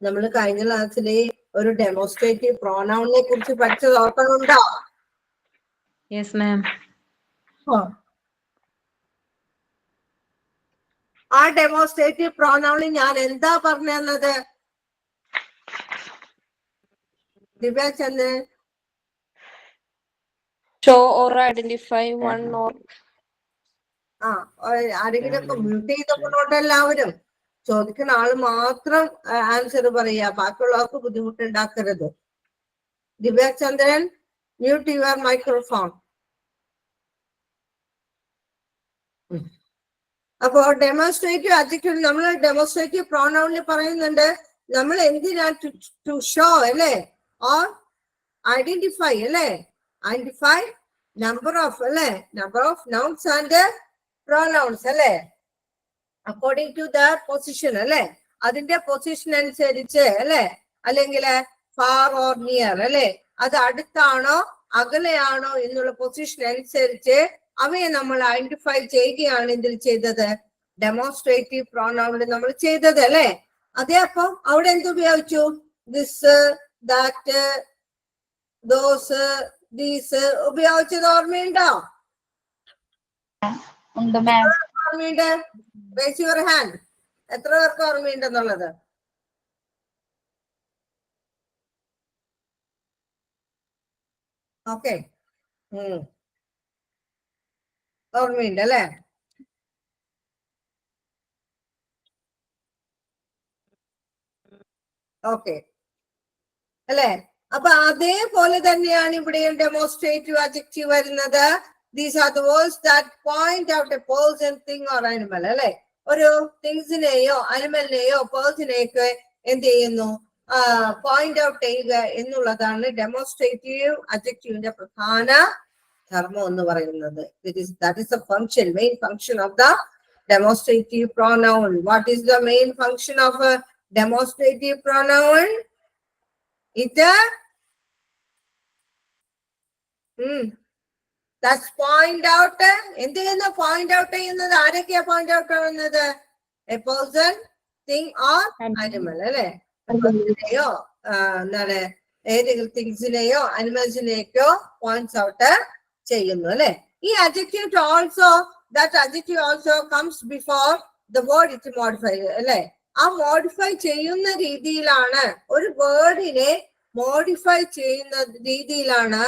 നമ്മൾ കഴിഞ്ഞ ക്ലാസ്സിൽ ഒരു ഡെമോൺസ്ട്രേറ്റീവ് പ്രോനൗണിനെ കുറിച്ച് പഠിച്ചത് ഓർക്കുന്നുണ്ടോ? Yes ma'am. ആ ഡെമോൺസ്ട്രേറ്റീവ് പ്രോനൗണിൽ ഞാൻ എന്താ പറഞ്ഞു തന്നത്? ദിവ്യ ചന്ദ്രൻ, show or identify one or ആരെങ്കിലും ഒക്കെ മ്യൂട്ട് ചെയ്തപ്പോഴോട്ട് എല്ലാവരും ചോദിക്കുന്ന ആള് മാത്രം ആൻസർ പറയാ, ബാക്കിയുള്ളവർക്ക് ബുദ്ധിമുട്ടുണ്ടാക്കരുത്. ദിവ്യ ചന്ദ്രൻ, മ്യൂട്ട് യുവർ മൈക്രോഫോൺ. അപ്പോ ഡെമോൺസ്ട്രേറ്റീവ് അഡ്ജക്റ്റീവ് നമ്മൾ ഡെമോൺസ്ട്രേറ്റീവ് പ്രോനൗണിൽ പറയുന്നുണ്ട് നമ്മൾ എന്തിനാ ടു ഷോ അല്ലേ, ഓർ ഐഡന്റിഫൈ അല്ലേ, identify number of nouns and pronouns അല്ലേ, അക്കോർഡിംഗ് ടു ദ പൊസിഷൻ അല്ലെ, അതിന്റെ പൊസിഷൻ അനുസരിച്ച് അല്ലെ, അല്ലെങ്കിൽ ഫാർ ഓർ നിയർ അല്ലെ, അത് അടുത്താണോ അകലെയാണോ എന്നുള്ള പൊസിഷൻ അനുസരിച്ച് അവയെ നമ്മൾ ഐഡന്റിഫൈ ചെയ്യുകയാണ് ഇതിൽ ചെയ്തത്, ഡെമോൺസ്ട്രേറ്റീവ് പ്രോനൗണിൽ നമ്മൾ ചെയ്തത് അല്ലെ. അതേ അപ്പം അവിടെ എന്തുപയോഗിച്ചു? ദിസ്, ദാറ്റ്, ദോസ്, ദീസ് ഉപയോഗിച്ചത് ഓർമ്മയുണ്ടോ? ഓർമ്മയുണ്ട്? Raise your hand. എത്ര പേർക്ക് ഓർമ്മയുണ്ടെന്നുള്ളത്? ഓക്കെ, ഓർമ്മയുണ്ട് അല്ലെ? ഓക്കെ അല്ലെ? അപ്പൊ അതേപോലെ തന്നെയാണ് ഇവിടെയും ഡെമോൺസ്ട്രേറ്റീവ് അഡ്ജക്റ്റീവ് വരുന്നത്. These are the words that point out a person, thing or animal അല്ലെ. ഒരു തിങ്സിനെയോ അനിമലിനെയോ പേഴ്സണെയൊക്കെ എന്ത് ചെയ്യുന്നു, പോയിന്റ് ഔട്ട് ചെയ്യുക എന്നുള്ളതാണ് ഡെമോൺസ്ട്രേറ്റീവ് അഡ്ജക്റ്റീവിന്റെ പ്രധാന ധർമ്മം എന്ന് പറയുന്നത്. That is the function, main function of the demonstrative pronoun. What is the main function of a demonstrative pronoun? That's point out. എന്ത് ചെയ്യുന്ന പോയിന്റ് ഔട്ട് ചെയ്യുന്നത്? ആരൊക്കെയാ പോയിന്റ് ഔട്ട് ആവുന്നത്? A person, thing or animal അല്ലെ. പേഴ്സണെയോ എന്താണ് ഏതെങ്കിലും തിങ്സിനെയോ അനിമൽസിനെയൊക്കെയോ points out ചെയ്യുന്നു അല്ലെ. ഈ adjective also, that adjective also comes before the word it modify അല്ലെ. ആ മോഡിഫൈ ചെയ്യുന്ന രീതിയിലാണ്, ഒരു വേർഡിനെ മോഡിഫൈ ചെയ്യുന്ന രീതിയിലാണ്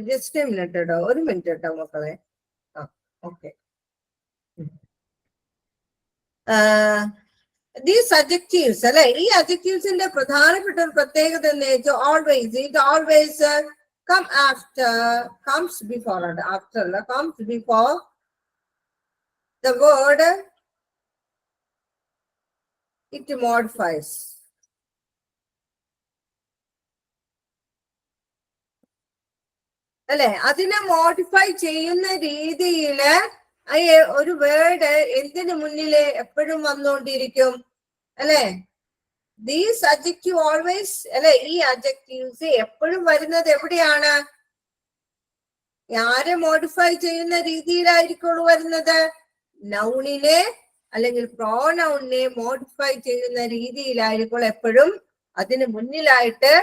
ജസ്റ്റ് മിനിറ്റ് കേട്ടോ, ഒരു മിനിറ്റ് കേട്ടോ മക്കളെ. ഓക്കെ, these adjectives അല്ലെ, ഈ adjectivesന്റെ പ്രധാനപ്പെട്ട ഒരു പ്രത്യേകത എന്ന് വെച്ചാൽ it always comes before the word it modifies. അല്ലെ, അതിനെ മോഡിഫൈ ചെയ്യുന്ന രീതിയില് ഒരു വേർഡ് എന്തിനു മുന്നില് എപ്പോഴും വന്നുകൊണ്ടിരിക്കും അല്ലെ. ദീസ് അഡ്ജക്റ്റീവ് ഓൾവേസ് അല്ലെ, ഈ അഡ്ജക്റ്റീവ്സ് എപ്പോഴും വരുന്നത് എവിടെയാണ്? ആരെ മോഡിഫൈ ചെയ്യുന്ന രീതിയിലായിരിക്കുള്ളൂ വരുന്നത്? നൗണിനെ അല്ലെങ്കിൽ പ്രോനൗണിനെ മോഡിഫൈ ചെയ്യുന്ന രീതിയിലായിരിക്കും എപ്പോഴും അതിന് മുന്നിലായിട്ട്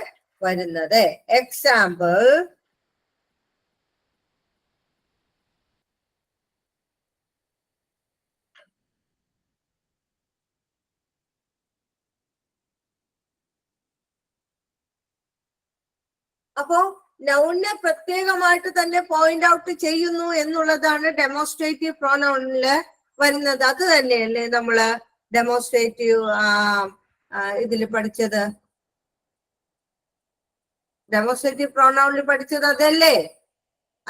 വരുന്നത്. എക്സാമ്പിൾ, അപ്പോ നൗണിനെ പ്രത്യേകമായിട്ട് തന്നെ പോയിന്റ് ഔട്ട് ചെയ്യുന്നു എന്നുള്ളതാണ് ഡെമോൺസ്ട്രേറ്റീവ് പ്രോനൗണില് വരുന്നത്. അത് തന്നെയല്ലേ നമ്മള് ഡെമോൺസ്ട്രേറ്റീവ് ഇതിൽ പഠിച്ചത്? ഡെമോൺസ്ട്രേറ്റീവ് പ്രോനൗണിൽ പഠിച്ചത് അതല്ലേ?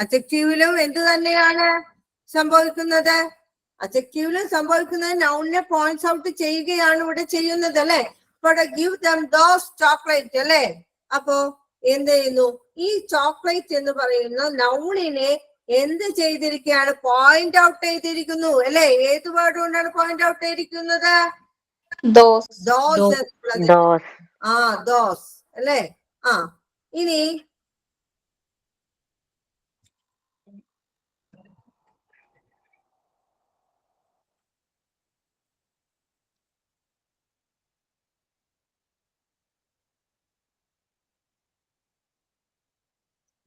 അഡ്ജക്റ്റീവിലും എന്ത് തന്നെയാണ് സംഭവിക്കുന്നത്? അഡ്ജക്റ്റീവിലും സംഭവിക്കുന്നത് നൗണിനെ പോയിന്റ്സ് ഔട്ട് ചെയ്യുകയാണ് ഇവിടെ ചെയ്യുന്നത് അല്ലെ. ഇവിടെ ഗിവ് ദം ദോസ് ചോക്ലേറ്റ് അല്ലെ. അപ്പോ എന്ത് ചെയ്യുന്നു? ഈ ചോക്ലേറ്റ് എന്ന് പറയുന്ന നൗണിനെ എന്ത് ചെയ്തിരിക്കുകയാണ്? പോയിന്റ് ഔട്ട് ചെയ്തിരിക്കുന്നു അല്ലെ. ഏത് വേർഡ് കൊണ്ടാണ് പോയിന്റ് ഔട്ട് ചെയ്തിരിക്കുന്നത്? Those. Those Those. എന്നുള്ളത് Dos. ദോസ് അല്ലേ? ആ ഇനി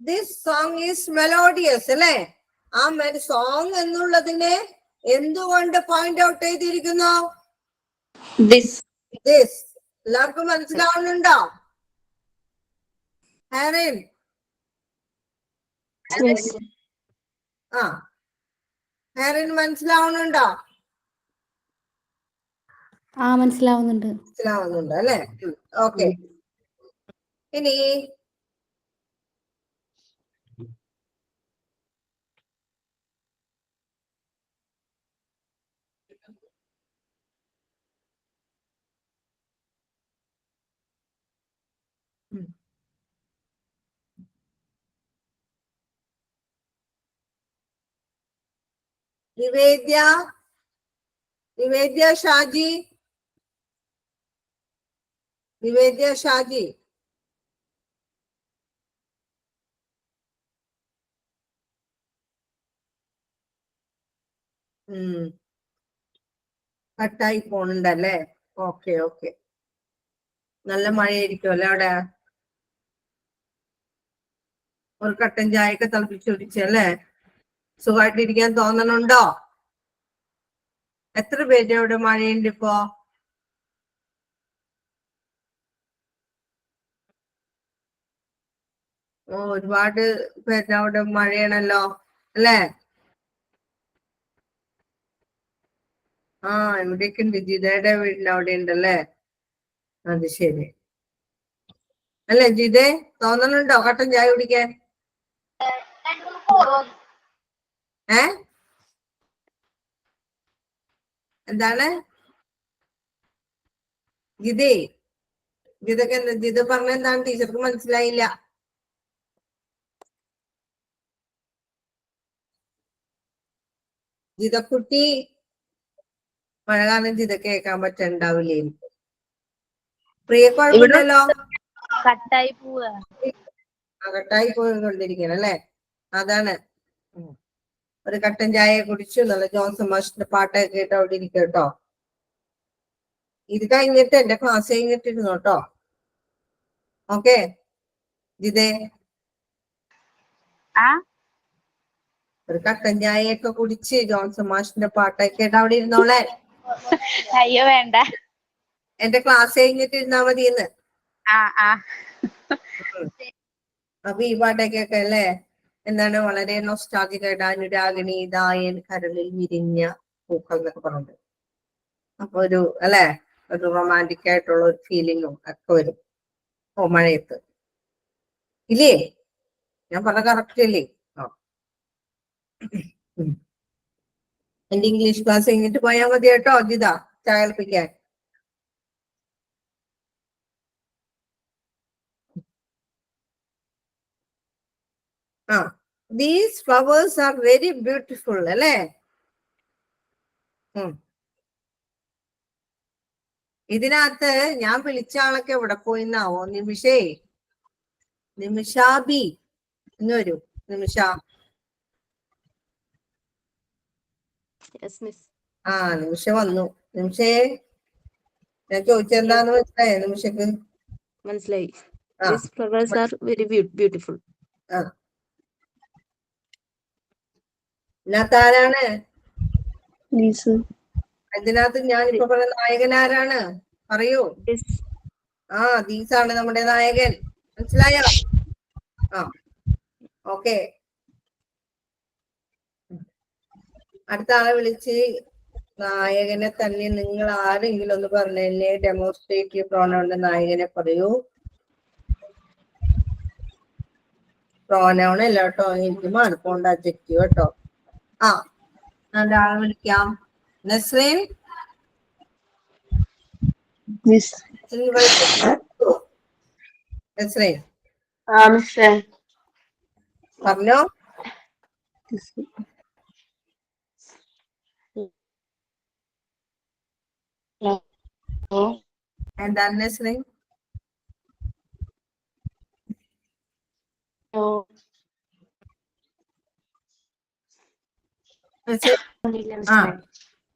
ദിസ് സോങ് ഈസ് മെലോഡിയസ് അല്ലേ? ആ സോങ് എന്നുള്ളതിനെ എന്തുകൊണ്ട് പോയിന്റ് ഔട്ട് ചെയ്തിരിക്കുന്നു? This. ദിസ്. എല്ലാവർക്കും മനസ്സിലാവുന്നുണ്ടോ? ഹാരിൻ? Yes. ആ ഹാരിൻ മനസ്സിലാവുന്നുണ്ടോ? മനസ്സിലാവുന്നുണ്ട്. മനസ്സിലാവുന്നുണ്ട് അല്ലേ? ഓക്കെ. ഇനി നിവേദ്യ ഷാജി, നിവേദ്യ ഷാജി. കട്ടായി പോണുണ്ടല്ലേ? Okay okay. നല്ല മഴയായിരിക്കുമല്ലോ അവിടെ. ഒരു കട്ടൻ ചായയൊക്കെ തിളപ്പിച്ച് കുടിച്ചല്ലേ? സുഖമായിട്ടിരിക്കാൻ തോന്നണുണ്ടോ? എത്ര പേര് അവിടെ മഴയുണ്ട് ഇപ്പോ? ഒരുപാട് പേര് അവിടെ മഴയാണല്ലോ അല്ലേ? ഇവിടേക്ക് ഉണ്ട്. ജിതയുടെ വീടിന്റെ അവിടെ ഉണ്ടല്ലേ? അത് ശരി അല്ലേ ജിതേ? തോന്നണുണ്ടോ കട്ടൻ ചായ കുടിക്കാൻ? എന്താണ് ജിതക്ക് എന്താ ജിത പറഞ്ഞ എന്താണ്? ടീച്ചർക്ക് മനസ്സിലായില്ല. ജിതക്കുട്ടി, മഴ കാരണം ജിത കേൾക്കാൻ പറ്റുണ്ടാവില്ലേ? പ്രിയ കുഴപ്പമില്ലല്ലോ? കട്ടായി പോവാ. കട്ടായി പോയിക്കൊണ്ടിരിക്കണം അല്ലേ? അതാണ്. ഒരു കട്ടൻ ചായ കുടിച്ചു നല്ല ജോൺസൺ മാഷിന്റെ പാട്ടൊക്കെ കേട്ട് അവിടെ ഇരിക്കും കേട്ടോ. ഇത് കഴിഞ്ഞിട്ട് എന്റെ ക്ലാസ് കഴിഞ്ഞിട്ടിരുന്നു കേട്ടോ. ഓക്കെ ജിതേ? ഒരു കട്ടൻ ചായയൊക്കെ കുടിച്ച് ജോൺസൺ മാഷിന്റെ പാട്ടൊക്കെ കേട്ട് അവിടെ ഇരുന്നോളെ. അയ്യോ വേണ്ട, എന്റെ ക്ലാസ് കഴിഞ്ഞിട്ട് ഇരുന്നാ മതിയെന്ന്. അപ്പൊ ഈ പാട്ടൊക്കെ അല്ലേ എന്താണ് വളരെ നൊസ്റ്റാൾജിക് ആയിട്ട് അനുരാഗിണി ദായൻ കരളിൽ വിരിഞ്ഞ പൂക്കൾ എന്നൊക്കെ പറഞ്ഞിട്ട്. അപ്പൊ ഒരു അല്ലെ ഒരു റൊമാൻറ്റിക് ആയിട്ടുള്ള ഒരു ഫീലിങ്ങും ഒക്കെ വരും മഴയത്ത് ഇല്ലേ? ഞാൻ പറഞ്ഞ കറക്റ്റ് അല്ലേ? എന്റെ ഇംഗ്ലീഷ് ക്ലാസ് കഴിഞ്ഞിട്ട് പോയാൽ മതി കേട്ടോ ജിത ചായ കളിപ്പിക്കാൻ. These flowers are very beautiful അല്ലേ? ഇതിനകത്ത് ഞാൻ വിളിച്ച ആളൊക്കെ എവിടെ പോയിന്നാവോ? നിമിഷാബി എന്ന് വരൂ. നിമിഷ. നിമിഷ വന്നു. നിമിഷേ ഞാൻ ചോദിച്ചെന്താന്ന് മനസ്സിലായോ നിമിഷക്ക്? മനസ്സിലായി. These flowers are very beautiful. ഇതിനകത്ത് ആരാണ്? ഇതിനകത്ത് ഞാൻ ഇപ്പൊ പറഞ്ഞ നായകൻ ആരാണ്? പറയൂ. ദീസാണ് നമ്മുടെ നായകൻ. മനസ്സിലായോ? ഓക്കെ. അടുത്ത ആളെ വിളിച്ച് നായകനെ തന്നെ നിങ്ങൾ ആരെങ്കിലും ഒന്ന് പറഞ്ഞേ. ഡെമോൺസ്ട്രേറ്റീവ് പ്രോനൗണിന്റെ നായകനെ പറയൂ. പ്രോനൗൺ അല്ല കേട്ടോ, എനിക്ക് മടുപ്പോണ്ട് അഡ്ജക്റ്റീവ് കേട്ടോ. ആളെ വിളിക്കാം. നസ്രീൻ നസ്രീൻ പറഞ്ഞോ. And Nesreen? No.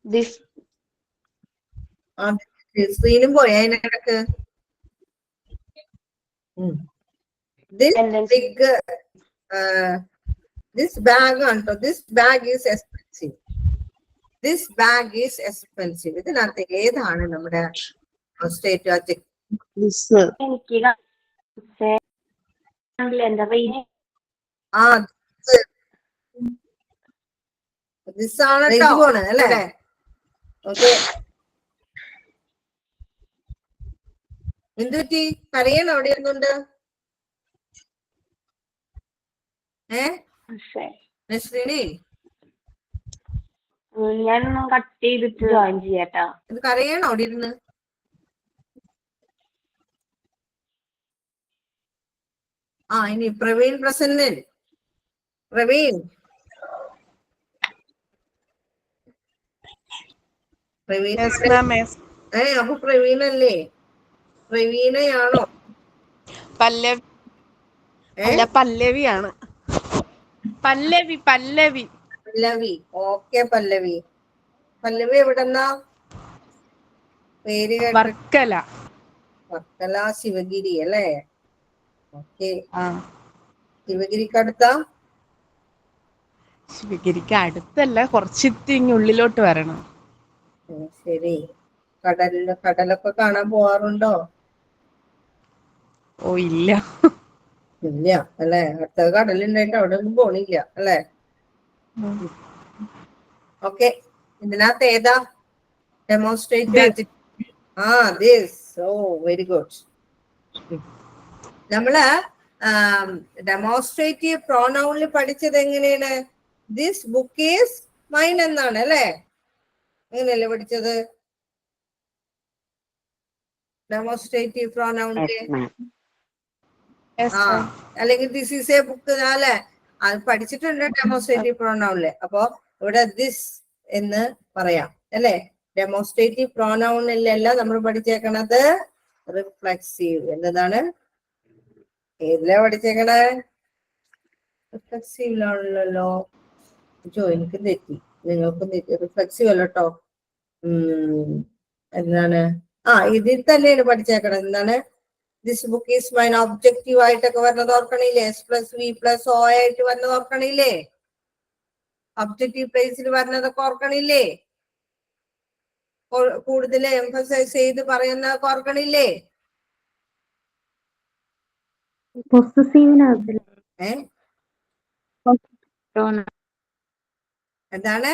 This സ്ക്രീനും പോയി അതിനിടക്ക്. This sentence. big, this bag ആണ്. This bag is expensive. This bag is expensive. ഇതിനകത്ത് ഏതാണ് നമ്മുടെ സ്റ്റേറ്റ് അഡ്ജക്റ്റീവ്? എനിക്ക് എന്താ പറയുക? ആ ദിസ് ആണ് ട്ടോ അല്ലേ? ഓക്കെ. എന്തുപറ്റി? കരയണം അവിടെ ഇരുന്നുണ്ട്. നസ്രീനി ഞാനൊന്നും കട്ട് ചെയ്തിട്ട് ജോയിൻ ചെയ്യാട്ടാ. ഇത് കരയണം അവിടെ ഇരുന്ന്. ഇനി പ്രവീൺ പ്രസന്നൻ. പ്രവീൺ അപ്പൊ പ്രവീണല്ലേ? പ്രവീണയാണോ? പല്ലവിയാണ്. പല്ലവി. പല്ലവി. ഓക്കെ പല്ലവി. പല്ലവി എവിടെന്നാ പേര്? വർക്കല. വർക്കല ശിവഗിരി അല്ലേ? ഓക്കെ. ശിവഗിരിക്ക് അടുത്താ? ശിവഗിരിക്ക് അടുത്തല്ല, കുറച്ചിത്തിങ്ങുള്ളിലോട്ട് വരണം. ശരി. കടലൊക്കെ കാണാൻ പോവാറുണ്ടോ? ഓ ഇല്ല. ഇല്ല അല്ലെ? അടുത്ത കടലുണ്ടായിട്ട് അവിടെ ഒന്നും പോണില്ല അല്ലെ? ഓക്കെ. ഇതിനകത്ത് ഏതാ ഡെമോൺസ്ട്രേറ്റ്? Very good. നമ്മള് ഡെമോൺസ്ട്രേറ്റീവ് പ്രോനൗണിൽ പഠിച്ചത് എങ്ങനെയാണ്? ദിസ് ബുക്ക് ഈസ് മൈൻ എന്നാണ് അല്ലെ? എങ്ങനെയല്ലേ പഠിച്ചത് ഡെമോൺസ്ട്രേറ്റീവ് പ്രോനൗണില്? അല്ലെങ്കിൽ ദിസ് ഈസ് എ ബുക്ക് അല്ലെ? അത് പഠിച്ചിട്ടുണ്ട് ഡെമോൺസ്ട്രേറ്റീവ് പ്രോനൗണില്. അപ്പൊ ഇവിടെ ദിസ് എന്ന് പറയാം അല്ലെ? ഡെമോൺസ്ട്രേറ്റീവ് പ്രോനൗണിലല്ല നമ്മൾ പഠിച്ചേക്കണത് റിഫ്ലെക്സീവ്. എന്നതാണ്? ഏതിലാ പഠിച്ചേക്കണേ? റിഫ്ലെക്സീവിലാണല്ലോ. എനിക്ക് തെറ്റി, നിങ്ങൾക്കും തെറ്റി. റിഫ്ലെക്സീവ് അല്ല കേട്ടോ. എന്താണ്? ഇതിൽ തന്നെയാണ് പഠിച്ചേക്കണത്. എന്താണ്? This book is mine objective ആയിട്ടൊക്കെ വരുന്നത് ഓർക്കണില്ലേ? S+V+O ആയിട്ട് വരുന്നത് ഓർക്കണില്ലേ? ഒബ്ജക്റ്റീവ് പ്ലേസിൽ വരുന്നതൊക്കെ ഓർക്കണില്ലേ? കൂടുതൽ എംഫസൈസ് ചെയ്ത് പറയുന്നതൊക്കെ ഓർക്കണില്ലേ? എന്താണ്?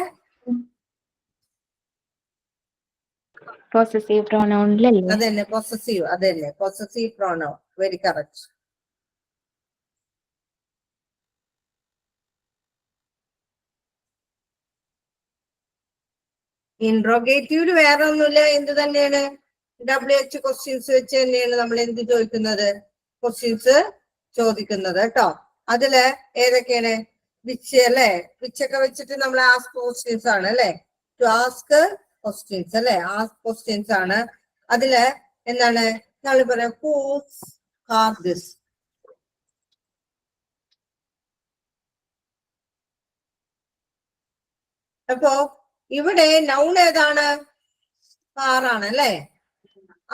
പോസസീവ് പ്രോനൗണിലല്ലേ? അതന്നെ പൊസസീവ്. അതന്നെ പൊസസീവ് പ്രോനൗൺ. Very correct. ഇൻട്രോഗേറ്റീവില് വേറെ ഒന്നുമില്ല. എന്ത് തന്നെയാണ്? WH ക്വസ്റ്റ്യൻസ് വെച്ച് തന്നെയാണ് നമ്മൾ എന്ത് ചോദിക്കുന്നത്? ക്വസ്റ്റ്യൻസ് ചോദിക്കുന്നത് കേട്ടോ. അതില് ഏതൊക്കെയാണ്? വിച്ച് അല്ലെ? വിച്ചൊക്കെ വെച്ചിട്ട് നമ്മൾ ആസ്ക് ക്വസ്റ്റ്യൻസ് ആണ് അല്ലെ? ടു ആസ്ക് ക്വസ്റ്റ്യൻസ് അല്ലെ? ആസ്ക് ക്വസ്റ്റ്യൻസ് ആണ്. അതില് എന്താണ് നമ്മൾ പറയാം? Whose car this. അപ്പോ ഇവിടെ നൗൺ ഏതാണ്? കാറാണ് അല്ലെ?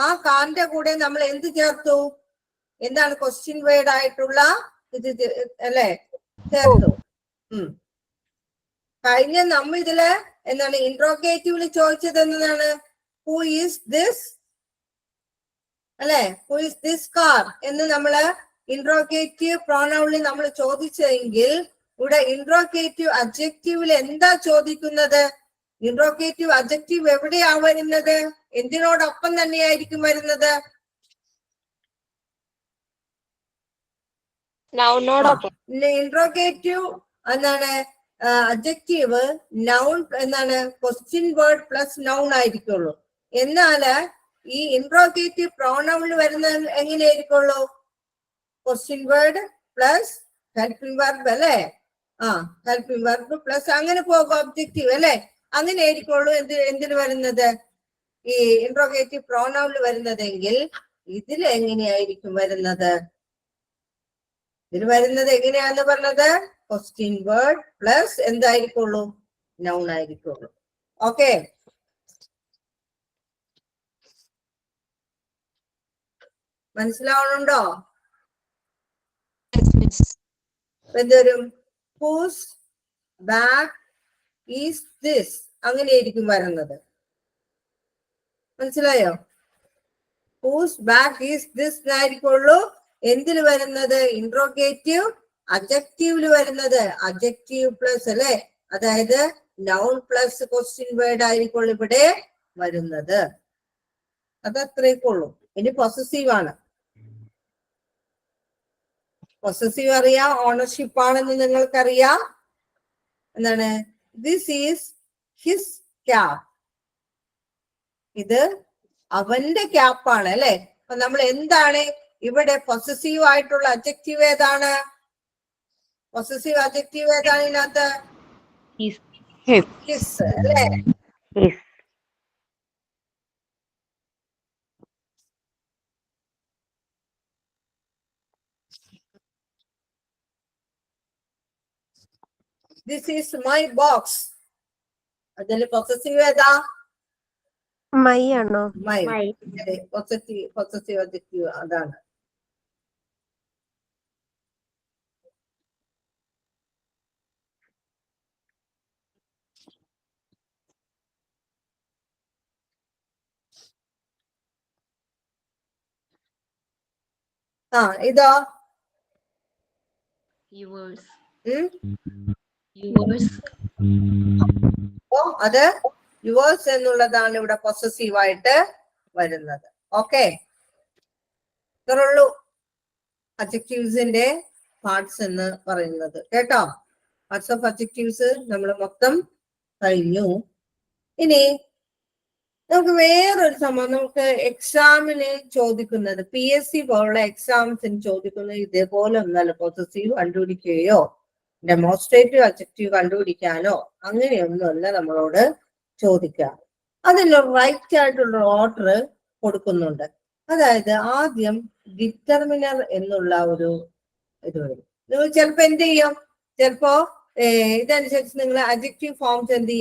ആ കാറിന്റെ കൂടെ നമ്മൾ എന്ത് ചേർത്തു? എന്താണ്? ക്വസ്റ്റ്യൻ വേർഡ് ആയിട്ടുള്ള ഇത് അല്ലെ? ചേർത്തു. കഴിഞ്ഞ നമ്മ ഇതില് എന്താണ് ഇൻട്രോഗേറ്റീവില് ചോദിച്ചത് എന്നതാണ്? ഹു ഈസ് ദിസ് അല്ലെ? ഹു ഈസ് ദിസ് കാർ എന്ന് നമ്മള് ഇൻട്രോഗേറ്റീവ് പ്രോനൗണിൽ നമ്മൾ ചോദിച്ചെങ്കിൽ ഇവിടെ ഇൻട്രോഗേറ്റീവ് അഡ്ജക്റ്റീവിൽ എന്താ ചോദിക്കുന്നത്? ഇൻട്രോഗേറ്റീവ് അഡ്ജക്റ്റീവ് എവിടെയാ വരുന്നത്? എന്തിനോടൊപ്പം തന്നെയായിരിക്കും വരുന്നത്? ഇൻട്രോഗേറ്റീവ് എന്താണ്? അഡ്ജക്റ്റീവ് നൗൺ എന്താണ്? ക്വസ്റ്റ്യൻ വേർഡ് പ്ലസ് നൗൺ ആയിരിക്കുള്ളൂ. എന്നാല് ഈ ഇൻട്രോഗേറ്റീവ് പ്രോനൗണിൽ വരുന്നത് എങ്ങനെയായിരിക്കുള്ളൂ? Question word plus helping verb അല്ലെ? ഹെൽപ്പിംഗ് വെർബ് പ്ലസ് അങ്ങനെ പോകും ഒബ്ജക്റ്റീവ് അല്ലെ? അങ്ങനെ ആയിരിക്കുള്ളൂ എന്തിന് വരുന്നത്? ഈ ഇൻട്രോഗേറ്റീവ് പ്രോനൗണിൽ വരുന്നതെങ്കിൽ ഇതിൽ എങ്ങനെയായിരിക്കും വരുന്നത്? ഇതിൽ വരുന്നത് എങ്ങനെയാന്ന് പറഞ്ഞത്? ക്വസ്റ്റ്യൻ വേർഡ് പ്ലസ് എന്തായിരിക്കുള്ളൂ? നൗൺ ആയിരിക്കുള്ളൂ. ഓക്കെ, മനസ്സിലാവണുണ്ടോ? എന്തൊരും ഹൂസ് ബാഗ് ഈസ് ദിസ് അങ്ങനെയായിരിക്കും വരുന്നത്. മനസ്സിലായോ? ഹൂസ് ബാഗ് ഈസ് ദിസ് എന്നായിരിക്കുള്ളൂ എന്തിൽ വരുന്നത്? ഇൻട്രോഗേറ്റീവ് അഡ്ജക്റ്റീവിൽ വരുന്നത്. അഡ്ജക്റ്റീവ് പ്ലസ് അല്ലെ, അതായത് നൗൺ പ്ലസ് ക്വസ്റ്റ്യൻ വേർഡ് ആയിരിക്കുള്ളൂ ഇവിടെ വരുന്നത്. അതത്രേക്കുള്ളൂ. ഇനി പൊസസീവ് ആണ്. പൊസസീവ് അറിയാം, ഓണർഷിപ്പ് ആണെന്ന് നിങ്ങൾക്കറിയാം. എന്താണ്? This is his cap. ഇത് അവന്റെ ക്യാപ്പാണ് അല്ലെ. അപ്പൊ നമ്മൾ എന്താണ് ഇവിടെ പൊസസീവ് ആയിട്ടുള്ള അഡ്ജക്റ്റീവ് ഏതാണ്? പൊസസീവ് അഡ്ജക്റ്റീവ് ഏതാണ് ഇതിനകത്ത്? ഹിസ് അല്ലെ. This is my box. അതിൽ പൊസസീവ് ഏതാ? മൈ ആണോ? മൈ. പൊസസീവ് അഡ്ജക്റ്റീവ് അതാണ്. ഇതോ? യുവേഴ്സ്. അത് യുവേഴ്സ് എന്നുള്ളതാണ് ഇവിടെ പൊസസീവ് ആയിട്ട് വരുന്നത്. ഓക്കെ, ഇത്രയുള്ളൂ അഡ്ജക്റ്റീവ്സിന്റെ പാർട്സ് എന്ന് പറയുന്നത്. കേട്ടോ? പാർട്സ് ഓഫ് അഡ്ജക്റ്റീവ്സ് നമ്മൾ മൊത്തം കഴിഞ്ഞു. ഇനി നമുക്ക് വേറൊരു സംഭവം, നമുക്ക് എക്സാമിന് ചോദിക്കുന്നത്, PSC പോലുള്ള എക്സാംസിന് ചോദിക്കുന്നത് ഇതേപോലെ ഒന്നല്ല. പൊസസീവ് കണ്ടുപിടിക്കുകയോ ഡെമോൺസ്ട്രേറ്റീവ് അഡ്ജക്റ്റീവ് കണ്ടുപിടിക്കാനോ അങ്ങനെയൊന്നുമല്ല നമ്മളോട് ചോദിക്കുക. അതിന് റൈറ്റ് ആയിട്ടുള്ള ഓർഡർ കൊടുക്കുന്നുണ്ട്. അതായത് ആദ്യം ഡിറ്റർമിനർ എന്നുള്ള ഒരു ഇത് വരും. നിങ്ങൾ ചിലപ്പോ എന്ത് ചെയ്യും? ചിലപ്പോ ഇതനുസരിച്ച് നിങ്ങൾ അഡ്ജക്റ്റീവ് ഫോംസ് എന്ത്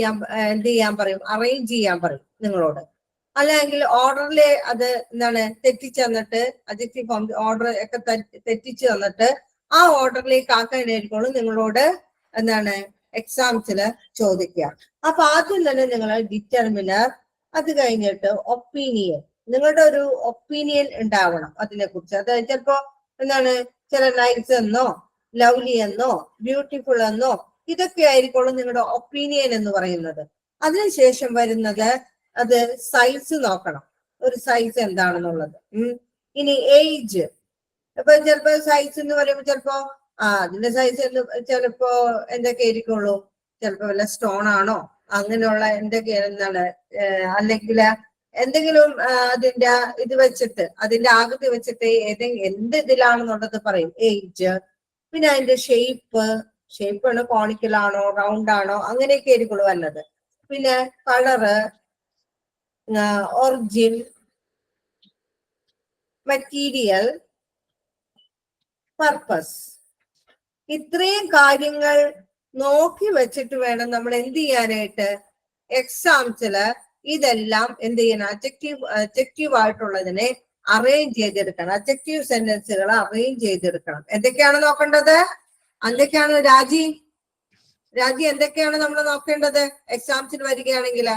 ചെയ്യാൻ പറയും? അറേഞ്ച് ചെയ്യാൻ പറയും നിങ്ങളോട്. അല്ലെങ്കിൽ ഓർഡറിൽ അത് എന്താണ് തെറ്റിച്ച് തന്നിട്ട്, അഡ്ജക്റ്റീവ് ഫോം ഓർഡർ ഒക്കെ തെറ്റിച്ച് തന്നിട്ട് ആ ഓർഡറിലേക്ക് ആക്കാനായിരിക്കുള്ളൂ നിങ്ങളോട് എന്താണ് എക്സാംസിൽ ചോദിക്കുക. അപ്പൊ ആദ്യം തന്നെ നിങ്ങൾ ഡിറ്റർമിനർ, അത് കഴിഞ്ഞിട്ട് ഒപ്പീനിയൻ. നിങ്ങളുടെ ഒരു ഒപ്പീനിയൻ ഉണ്ടാവണം അതിനെ കുറിച്ച്. അതായത് ചിലപ്പോ എന്താണ് ചില നൈസ് എന്നോ ലവ്ലി എന്നോ ബ്യൂട്ടിഫുൾ എന്നോ ഇതൊക്കെ ആയിരിക്കുള്ളൂ നിങ്ങളുടെ ഒപ്പീനിയൻ എന്ന് പറയുന്നത്. അതിനുശേഷം വരുന്നത് അത് സൈസ് നോക്കണം, ഒരു സൈസ് എന്താണെന്നുള്ളത്. ഇനി ഏജ്. അപ്പൊ ചിലപ്പോ സൈസ് എന്ന് പറയുമ്പോ ചിലപ്പോ അതിന്റെ സൈസ് ചിലപ്പോ എന്തൊക്കെ ആയിരിക്കുള്ളൂ? ചിലപ്പോ വല്ല സ്റ്റോൺ ആണോ അങ്ങനെയുള്ള എന്തൊക്കെ എന്താണ്, അല്ലെങ്കിൽ എന്തെങ്കിലും അതിന്റെ ഇത് വെച്ചിട്ട്, അതിന്റെ ആകൃതി വെച്ചിട്ട് എന്ത് ഇതിലാണെന്നുള്ളത് പറയും. ഏജ്. പിന്നെ അതിന്റെ ഷേപ്പ് ആണ്, കോണിക്കലാണോ റൗണ്ട് ആണോ അങ്ങനെയൊക്കെ ആയിരിക്കുള്ളൂ വന്നത്. പിന്നെ കളറ്, ഒറിജിൻ, മെറ്റീരിയൽ, പർപ്പസ്. ഇത്രയും കാര്യങ്ങൾ നോക്കി വെച്ചിട്ട് വേണം നമ്മൾ എന്ത് ചെയ്യാനായിട്ട് എക്സാംസില് ഇതെല്ലാം എന്ത് ചെയ്യണം? അഡ്ജക്റ്റീവ് ആയിട്ടുള്ളതിനെ അറേഞ്ച് ചെയ്തെടുക്കണം. അഡ്ജക്റ്റീവ് സെന്റൻസുകൾ അറേഞ്ച് ചെയ്തെടുക്കണം. എന്തൊക്കെയാണ് നോക്കേണ്ടത്? എന്തൊക്കെയാണ് രാജി എന്തൊക്കെയാണ് നമ്മൾ നോക്കേണ്ടത് എക്സാംസിന് വരികയാണെങ്കിൽ?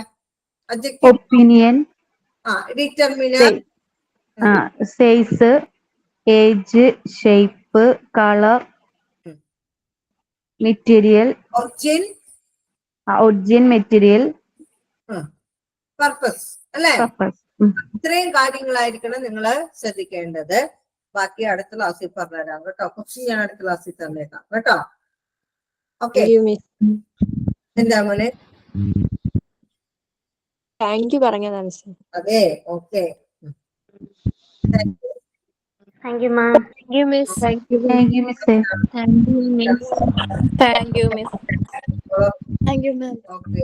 Opinion, determiner, size, age, shape, colour, material, origin, material, purpose അല്ലെ? പർപ്പസ്. ഇത്രയും കാര്യങ്ങളായിരിക്കണം നിങ്ങൾ ശ്രദ്ധിക്കേണ്ടത്. ബാക്കി അടുത്ത ക്ലാസ്സിൽ പറഞ്ഞുതരാം കേട്ടോ. ക്വസ്റ്റ്യൻ ഞാൻ അടുത്ത ക്ലാസ്സിൽ തന്നേക്കാം കേട്ടോ. ഓക്കെ, എന്താ മോനെ? താങ്ക് യു പറഞ്ഞതാണ്. അതെ, okay. Thank you ma'am. Thank you miss. Thank you miss. Thank you miss. Thank you miss. Thank you ma'am. Okay.